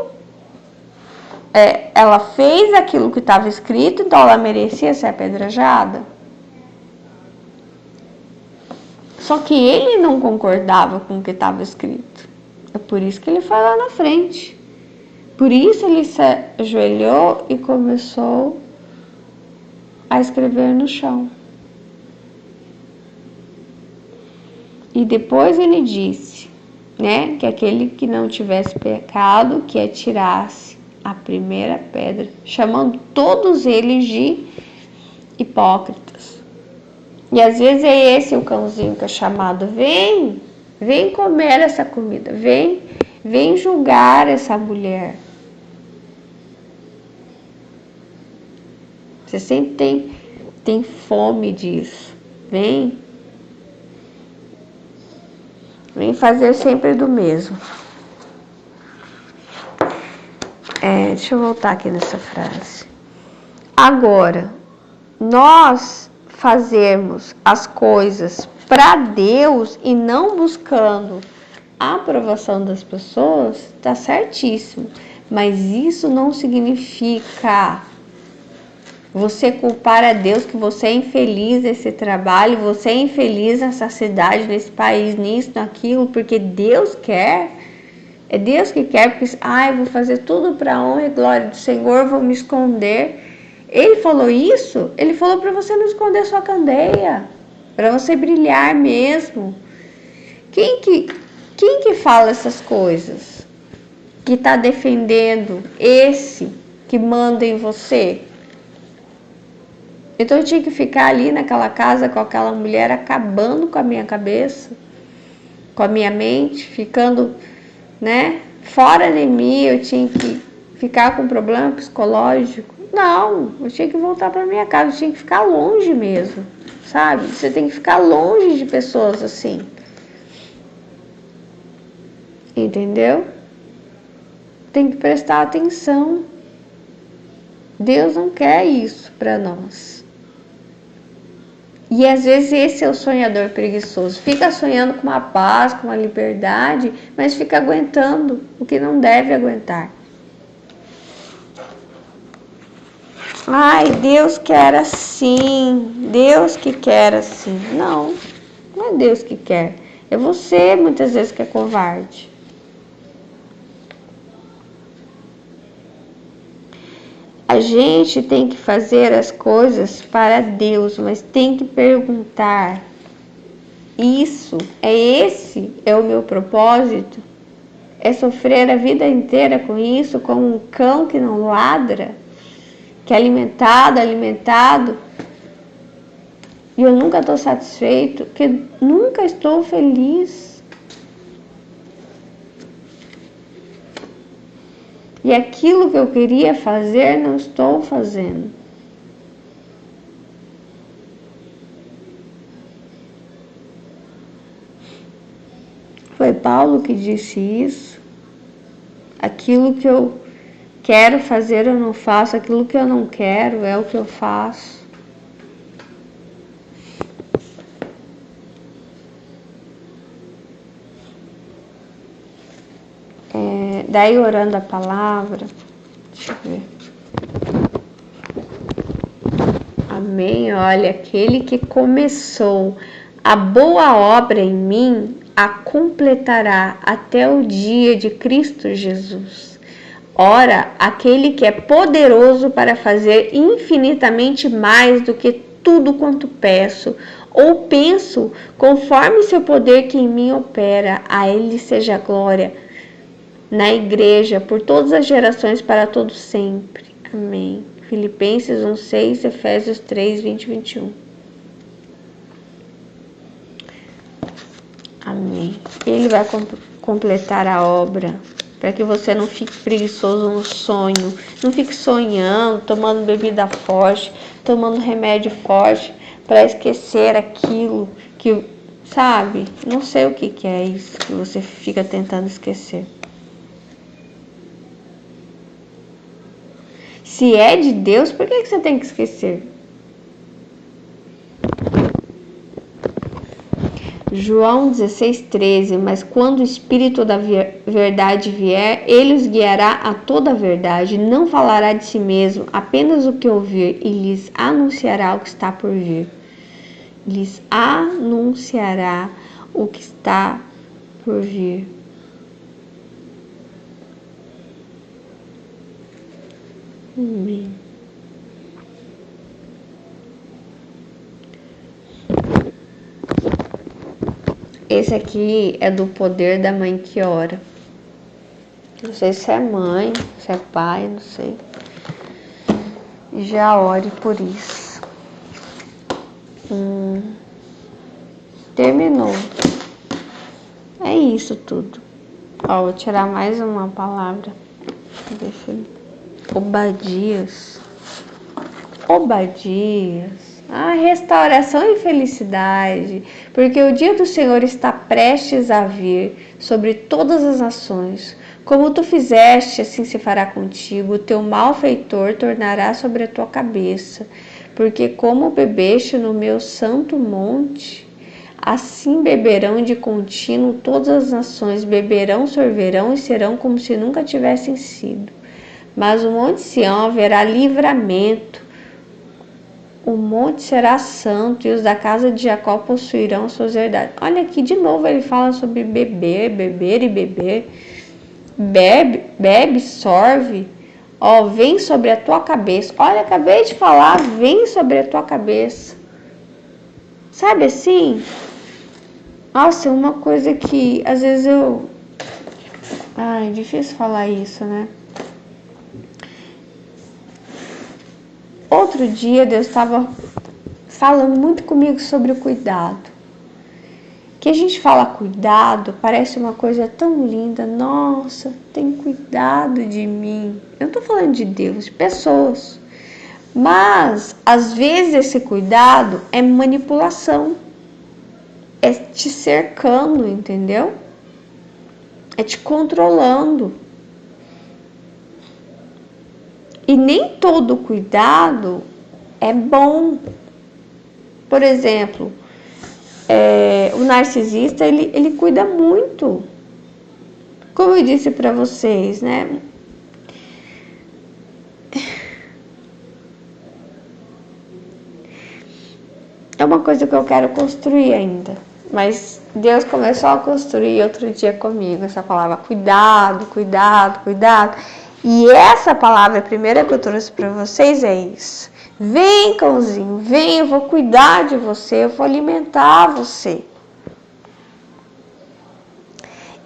S1: ela fez aquilo que estava escrito, então ela merecia ser apedrejada. Só que ele não concordava com o que estava escrito. É por isso que ele foi lá na frente. Por isso ele se ajoelhou e começou a escrever no chão. E depois ele disse, né, que aquele que não tivesse pecado, que atirasse a primeira pedra, chamando todos eles de hipócritas. E às vezes é esse o cãozinho que é chamado, vem comer essa comida, vem julgar essa mulher. Você sempre tem fome disso. Vem fazer sempre do mesmo. deixa eu voltar aqui nessa frase. Agora, nós fazermos as coisas para Deus e não buscando a aprovação das pessoas, está certíssimo. Mas isso não significa você culpar a Deus que você é infeliz nesse trabalho, você é infeliz nessa cidade, nesse país, nisso, naquilo, porque Deus quer. É Deus que quer, porque eu vou fazer tudo para a honra e glória do Senhor, vou me esconder. Ele falou isso? Ele falou para você não esconder sua candeia, para você brilhar mesmo. Quem que fala essas coisas? Que está defendendo esse que manda em você? Então eu tinha que ficar ali naquela casa com aquela mulher acabando com a minha cabeça, com a minha mente, ficando, fora de mim. Eu tinha que ficar com problema psicológico. Não, eu tinha que voltar para minha casa, eu tinha que ficar longe mesmo, sabe? Você tem que ficar longe de pessoas assim. Entendeu? Tem que prestar atenção. Deus não quer isso para nós. E às vezes esse é o sonhador preguiçoso. Fica sonhando com uma paz, com uma liberdade, mas fica aguentando o que não deve aguentar. Deus quer assim, Deus que quer assim. Não é Deus que quer. É você muitas vezes que é covarde. A gente tem que fazer as coisas para Deus, mas tem que perguntar: esse é o meu propósito? É sofrer a vida inteira com isso, como um cão que não ladra, que é alimentado, e eu nunca estou satisfeito, que nunca estou feliz. E aquilo que eu queria fazer, não estou fazendo. Foi Paulo que disse isso. Aquilo que eu quero fazer, eu não faço. Aquilo que eu não quero, é o que eu faço. Daí, orando a palavra, deixa eu ver. Amém. Olha, aquele que começou a boa obra em mim, a completará até o dia de Cristo Jesus. Ora, aquele que é poderoso para fazer infinitamente mais do que tudo quanto peço ou penso, conforme seu poder que em mim opera, a ele seja a glória na igreja, por todas as gerações, para todo sempre. Amém. Filipenses 1:6, Efésios 3:20 e 21. Amém. Ele vai completar a obra, para que você não fique preguiçoso no sonho, não fique sonhando, tomando bebida forte, tomando remédio forte, para esquecer aquilo que, sabe, não sei o que é isso que você fica tentando esquecer. Se é de Deus, por que você tem que esquecer? João 16:13. Mas quando o Espírito da verdade vier, ele os guiará a toda a verdade. Não falará de si mesmo, apenas o que ouvir, e lhes anunciará o que está por vir. Lhes anunciará o que está por vir. Amém. Esse aqui é do poder da mãe que ora. Não sei se é mãe, se é pai, não sei. Já ore por isso. Terminou. É isso tudo. Vou tirar mais uma palavra. Deixa eu... Obadias. a restauração e felicidade, porque o dia do Senhor está prestes a vir sobre todas as nações. Como tu fizeste, assim se fará contigo, o teu malfeitor tornará sobre a tua cabeça, porque como bebeste no meu santo monte, assim beberão de contínuo todas as nações, beberão, sorverão e serão como se nunca tivessem sido. Mas o monte Sião haverá livramento, o monte será santo e os da casa de Jacó possuirão suas herdades. Olha aqui, de novo ele fala sobre beber, beber e beber. Bebe, bebe, sorve. Ó, vem sobre a tua cabeça. Olha, acabei de falar, vem sobre a tua cabeça. Sabe assim? Nossa, é uma coisa que às vezes é difícil falar isso, né? Outro dia Deus estava falando muito comigo sobre o cuidado. Que a gente fala cuidado, parece uma coisa tão linda. Nossa, tem cuidado de mim. Eu não tô falando de Deus, de pessoas. Mas, às vezes, esse cuidado é manipulação. É te cercando, entendeu? É te controlando. E nem todo cuidado é bom. Por exemplo, o narcisista, ele cuida muito. Como eu disse para vocês, né? É uma coisa que eu quero construir ainda. Mas Deus começou a construir outro dia comigo essa palavra cuidado, cuidado, cuidado. E essa palavra primeira que eu trouxe para vocês é isso. Vem, cãozinho, vem, eu vou cuidar de você, eu vou alimentar você.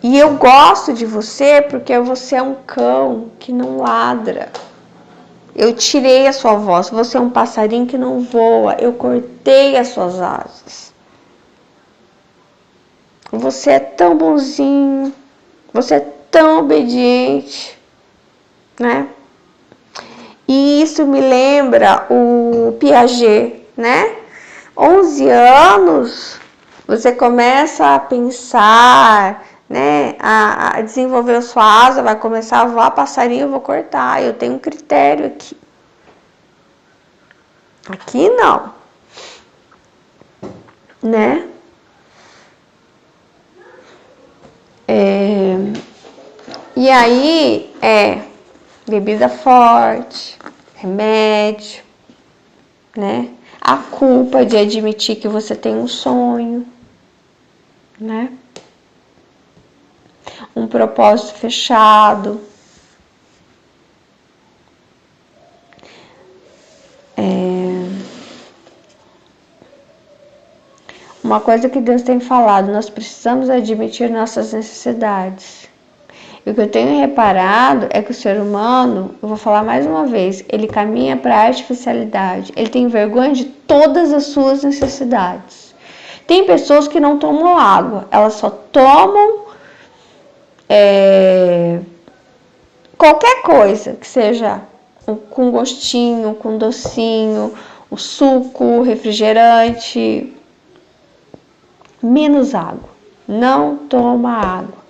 S1: E eu gosto de você porque você é um cão que não ladra. Eu tirei a sua voz, você é um passarinho que não voa, eu cortei as suas asas. Você é tão bonzinho, você é tão obediente, né? E isso me lembra o Piaget, né? 11 anos, você começa a pensar, né? A desenvolver a sua asa, vai começar a voar, passarinho, eu vou cortar. Eu tenho um critério aqui. Aqui não, né? E aí bebida forte, remédio, né? A culpa de admitir que você tem um sonho, né? Um propósito fechado. Uma coisa que Deus tem falado, nós precisamos admitir nossas necessidades. E o que eu tenho reparado é que o ser humano, eu vou falar mais uma vez, ele caminha para a artificialidade. Ele tem vergonha de todas as suas necessidades. Tem pessoas que não tomam água, elas só tomam qualquer coisa que seja com gostinho, com docinho, o suco, refrigerante, menos água. Não toma água.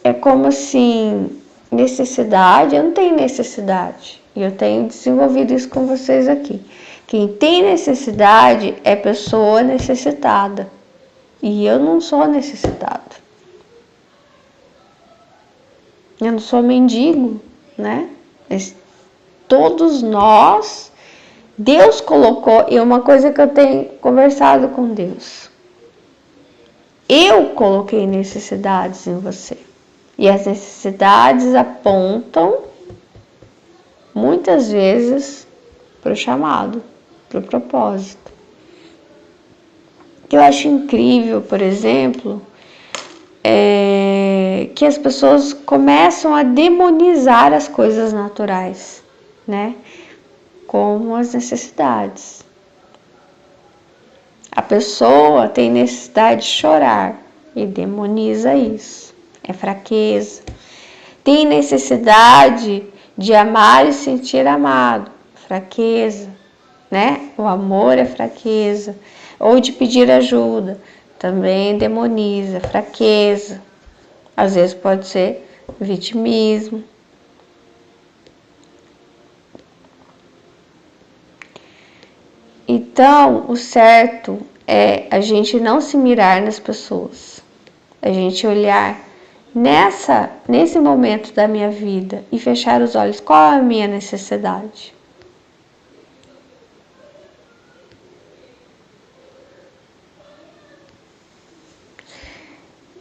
S1: É como assim, necessidade, eu não tenho necessidade. E eu tenho desenvolvido isso com vocês aqui. Quem tem necessidade é pessoa necessitada. E eu não sou necessitado. Eu não sou mendigo, né? Mas todos nós, Deus colocou, e uma coisa que eu tenho conversado com Deus. Eu coloquei necessidades em você. E as necessidades apontam, muitas vezes, para o chamado, para o propósito. O que eu acho incrível, por exemplo, é que as pessoas começam a demonizar as coisas naturais, né? Como as necessidades. A pessoa tem necessidade de chorar e demoniza isso. É fraqueza. Tem necessidade de amar e sentir amado. fraqueza, né? O amor é fraqueza. Ou de pedir ajuda, também demoniza, fraqueza. Às vezes pode ser vitimismo. Então, o certo é a gente não se mirar nas pessoas. A gente olhar nesse momento da minha vida e fechar os olhos. Qual é a minha necessidade?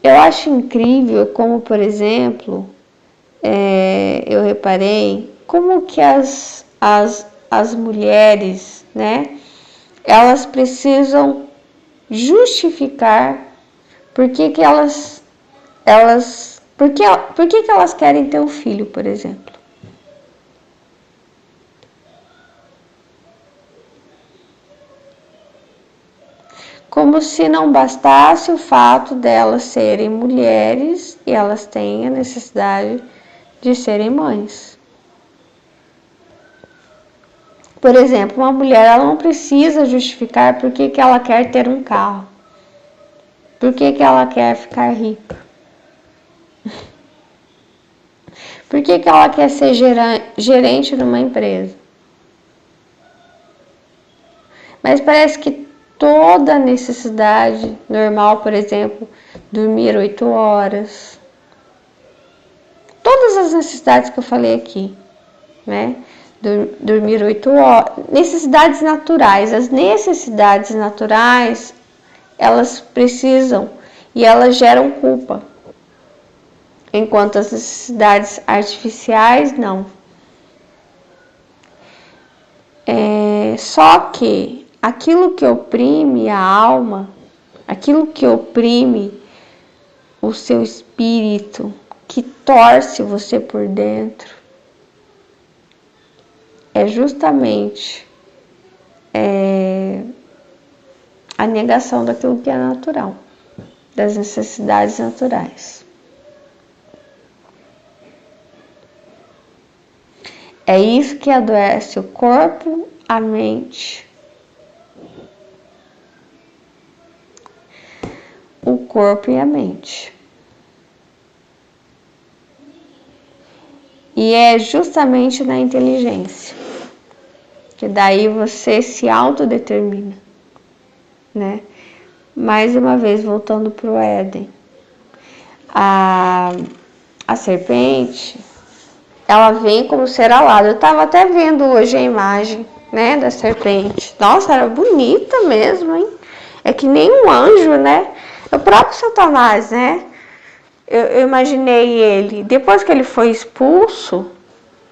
S1: Eu acho incrível como, por exemplo, eu reparei como que as mulheres, né, elas precisam justificar por que elas por que elas querem ter um filho, por exemplo. Como se não bastasse o fato delas serem mulheres e elas têm a necessidade de serem mães. Por exemplo, uma mulher ela não precisa justificar por que ela quer ter um carro, por que ela quer ficar rica, por que ela quer ser gerente numa empresa. Mas parece que toda necessidade normal, por exemplo, dormir 8 horas, todas as necessidades que eu falei aqui, né? Dormir 8 horas, necessidades naturais. As necessidades naturais, elas precisam e elas geram culpa, enquanto as necessidades artificiais não. Só que aquilo que oprime a alma, aquilo que oprime o seu espírito, que torce você por dentro, é justamente a negação daquilo que é natural, das necessidades naturais. É isso que adoece o corpo, a mente, o corpo e a mente. E é justamente na inteligência que daí você se autodetermina, né? Mais uma vez, voltando para o Éden. A serpente, ela vem como ser alada. Eu estava até vendo hoje a imagem, né, da serpente. Nossa, era bonita mesmo, hein? É que nem um anjo, né? O próprio Satanás, né? Eu imaginei ele, depois que ele foi expulso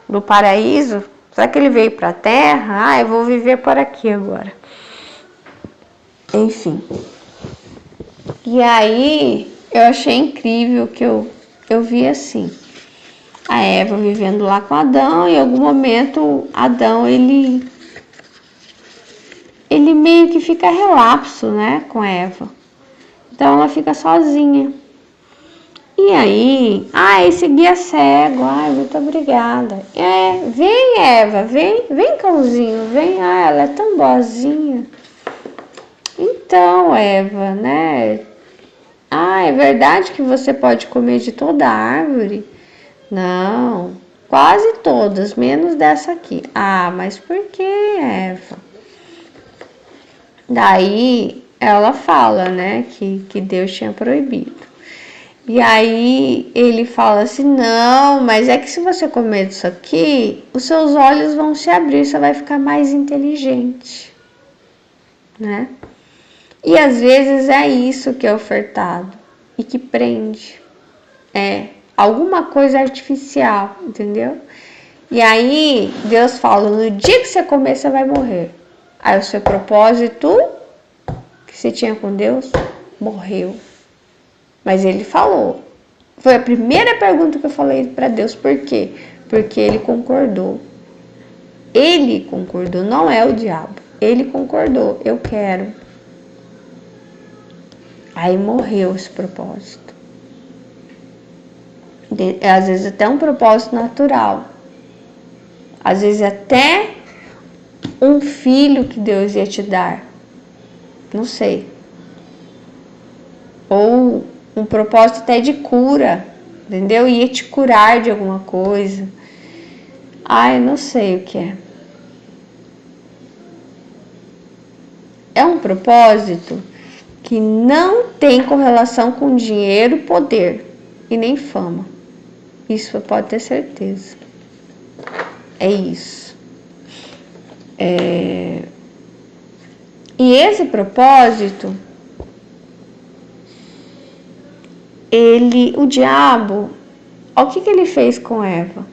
S1: do paraíso, será que ele veio para a terra? Eu vou viver por aqui agora. Enfim. E aí, eu achei incrível que eu vi assim, a Eva vivendo lá com Adão, e em algum momento Adão, ele meio que fica relapso, né, com Eva. Então ela fica sozinha. E aí, esse guia cego, muito obrigada. Vem Eva, vem cãozinho, vem, ela é tão boazinha. Então, Eva, né? É verdade que você pode comer de toda a árvore? Não, quase todas, menos dessa aqui. Mas por que, Eva? Daí ela fala, né, que Deus tinha proibido. E aí ele fala assim, não, mas é que se você comer disso aqui, os seus olhos vão se abrir, você vai ficar mais inteligente, né? E às vezes é isso que é ofertado e que prende. Alguma coisa artificial, entendeu? E aí Deus fala, no dia que você comer, você vai morrer. Aí o seu propósito que você tinha com Deus morreu. Mas ele falou. Foi a primeira pergunta que eu falei para Deus. Por quê? Porque ele concordou. Ele concordou, não é o diabo. Ele concordou. Eu quero. Aí morreu esse propósito. Às vezes até um propósito natural. Às vezes até um filho que Deus ia te dar. Não sei. Ou um propósito até de cura, entendeu? Ia te curar de alguma coisa. Eu não sei o que é. É um propósito que não tem correlação com dinheiro, poder e nem fama. Isso você pode ter certeza. É isso. E esse propósito, o diabo, olha o que ele fez com Eva.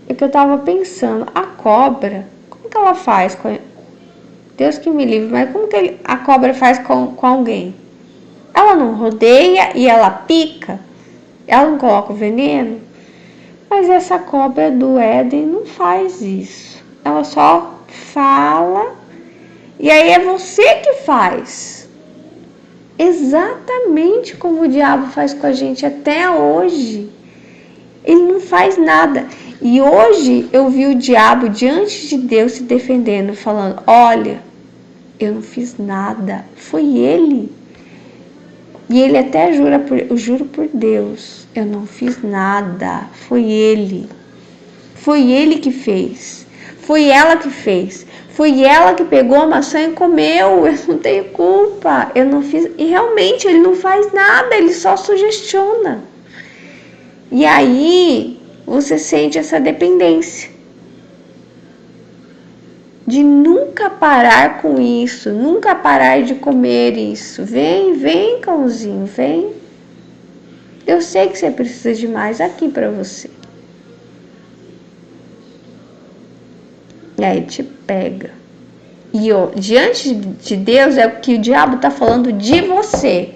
S1: É que eu estava pensando, a cobra, como que ela faz com... Deus que me livre, mas como que a cobra faz com alguém? Ela não rodeia e ela pica? Ela não coloca o veneno? Mas essa cobra do Éden não faz isso. Ela só fala e aí é você que faz. Exatamente como o diabo faz com a gente até hoje. Ele não faz nada. E hoje eu vi o diabo diante de Deus se defendendo, falando: olha, eu não fiz nada, foi ele. E ele até eu juro por Deus, eu não fiz nada, foi ele. Foi ele que fez. Foi ela que fez. Foi ela que pegou a maçã e comeu. Eu não tenho culpa. Eu não fiz. E realmente ele não faz nada, ele só sugestiona. E aí você sente essa dependência de nunca parar com isso, nunca parar de comer isso. Vem, cãozinho, vem. Eu sei que você precisa de mais aqui para você. E aí te pega. E diante de Deus é o que o diabo está falando de você.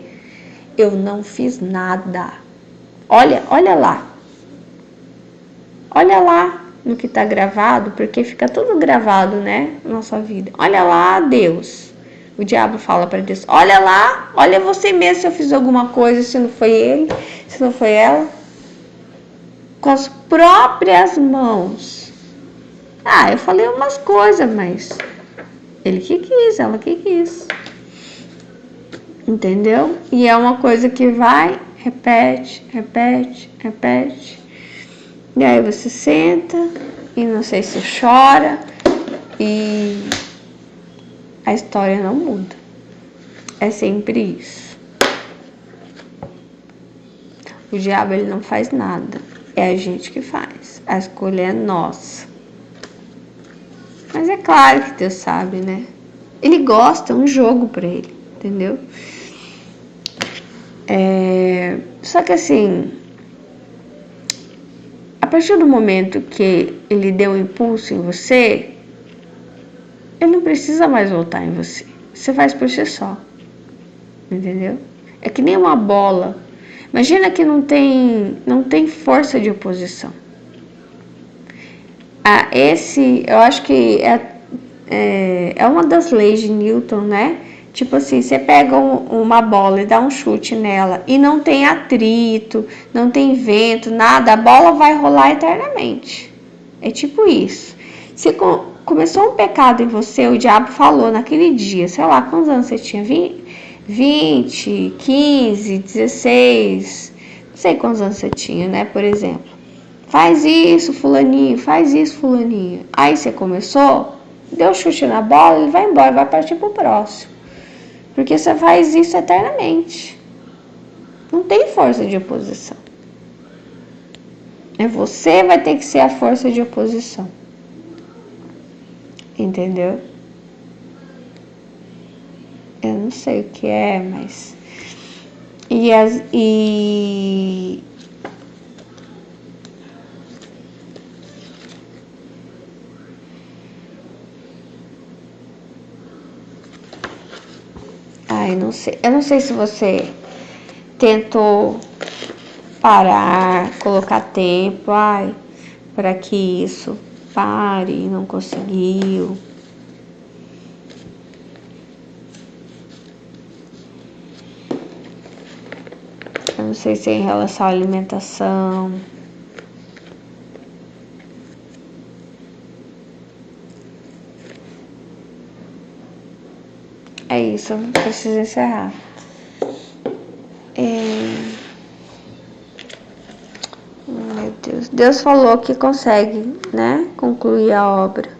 S1: Eu não fiz nada. Olha lá. Olha lá no que está gravado, porque fica tudo gravado, né? Na nossa vida. Olha lá, Deus. O diabo fala para Deus: olha lá, olha você mesmo se eu fiz alguma coisa, se não foi ele, se não foi ela. Com as próprias mãos. Eu falei umas coisas, mas ele que quis, ela que quis. Entendeu? E é uma coisa que vai, repete. E aí você senta e não sei se chora e a história não muda. É sempre isso. O diabo ele não faz nada. É a gente que faz. A escolha é nossa. Mas é claro que Deus sabe, né? Ele gosta, é um jogo pra ele, entendeu? Só que assim, a partir do momento que ele deu um impulso em você, ele não precisa mais voltar em você. Você faz por si só, entendeu? É que nem uma bola. Imagina que não tem força de oposição. Eu acho que é uma das leis de Newton, né? Tipo assim, você pega uma bola e dá um chute nela e não tem atrito, não tem vento, nada, a bola vai rolar eternamente. É tipo isso. Se começou um pecado em você, o diabo falou naquele dia, sei lá, quantos anos você tinha? 20, 15, 16, não sei quantos anos você tinha, né? Por exemplo. Faz isso, fulaninho, faz isso, fulaninho. Aí você começou, deu chute na bola, ele vai embora, vai partir pro próximo. Porque você faz isso eternamente. Não tem força de oposição. Você vai ter que ser a força de oposição. Entendeu? Eu não sei o que é, mas... não sei. Eu não sei se você tentou parar, colocar tempo, para que isso pare e não conseguiu. Eu não sei se é em relação à alimentação. É isso, eu preciso encerrar. Meu Deus. Deus falou que consegue, né? Concluir a obra.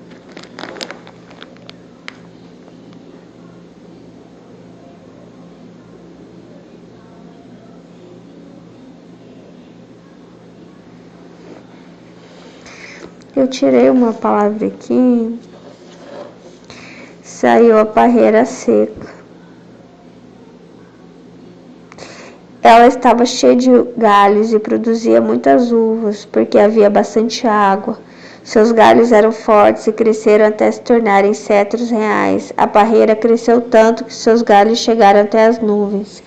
S1: Eu tirei uma palavra aqui. Saiu a parreira seca. Ela estava cheia de galhos e produzia muitas uvas, porque havia bastante água. Seus galhos eram fortes e cresceram até se tornarem cetros reais. A parreira cresceu tanto que seus galhos chegaram até as nuvens.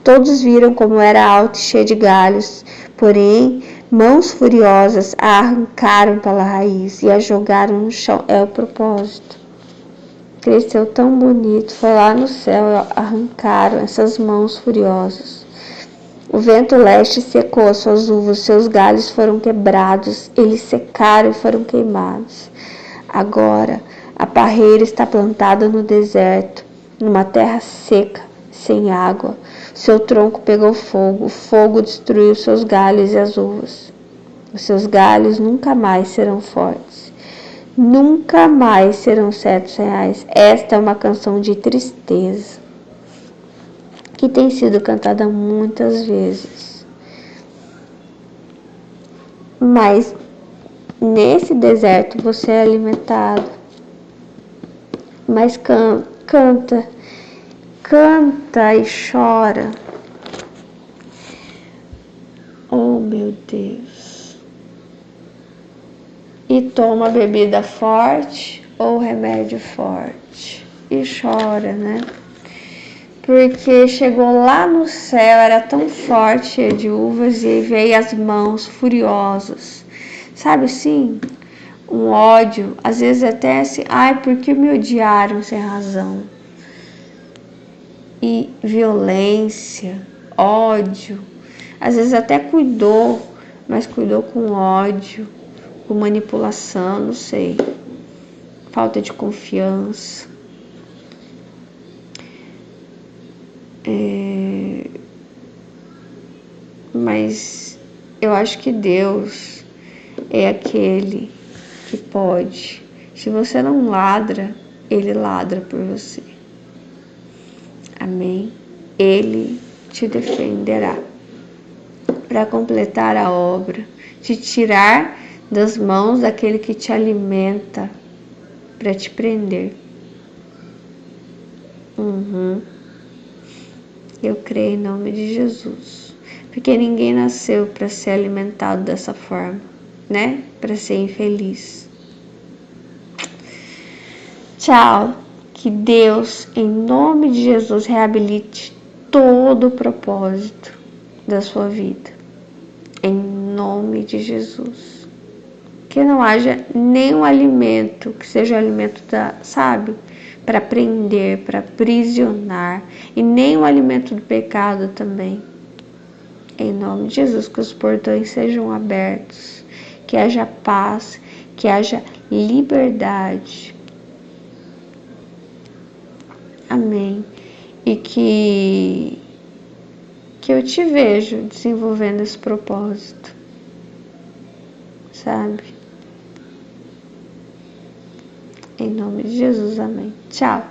S1: Todos viram como era alta e cheia de galhos, porém, mãos furiosas a arrancaram pela raiz e a jogaram no chão. É o propósito. Cresceu tão bonito, foi lá no céu, arrancaram essas mãos furiosas. O vento leste secou as suas uvas, seus galhos foram quebrados, eles secaram e foram queimados. Agora, a parreira está plantada no deserto, numa terra seca, sem água. Seu tronco pegou fogo, o fogo destruiu seus galhos e as uvas. Os seus galhos nunca mais serão fortes. Nunca mais serão cetros reais. Esta é uma canção de tristeza que tem sido cantada muitas vezes. Mas nesse deserto você é alimentado. Mas canta e chora. Oh, meu Deus. E toma bebida forte ou remédio forte. E chora, né? Porque chegou lá no céu, era tão forte, cheia de uvas, e veio as mãos furiosas. Sabe assim? Um ódio, às vezes até assim, ai, por que me odiaram sem razão? E violência, ódio. Às vezes até cuidou, mas cuidou com ódio, com manipulação, não sei. Falta de confiança. Mas eu acho que Deus é aquele que pode. Se você não ladra, Ele ladra por você. Amém? Ele te defenderá para completar a obra, te tirar das mãos daquele que te alimenta para te prender. Eu creio em nome de Jesus. Porque ninguém nasceu para ser alimentado dessa forma, né? Para ser infeliz. Tchau. Que Deus, em nome de Jesus, reabilite todo o propósito da sua vida. Em nome de Jesus. Que não haja nenhum alimento que seja o alimento para prender, para aprisionar, e nem o alimento do pecado também. Em nome de Jesus, que os portões sejam abertos, que haja paz, que haja liberdade. Amém. E que eu te vejo desenvolvendo esse propósito, sabe? Em nome de Jesus, amém. Tchau.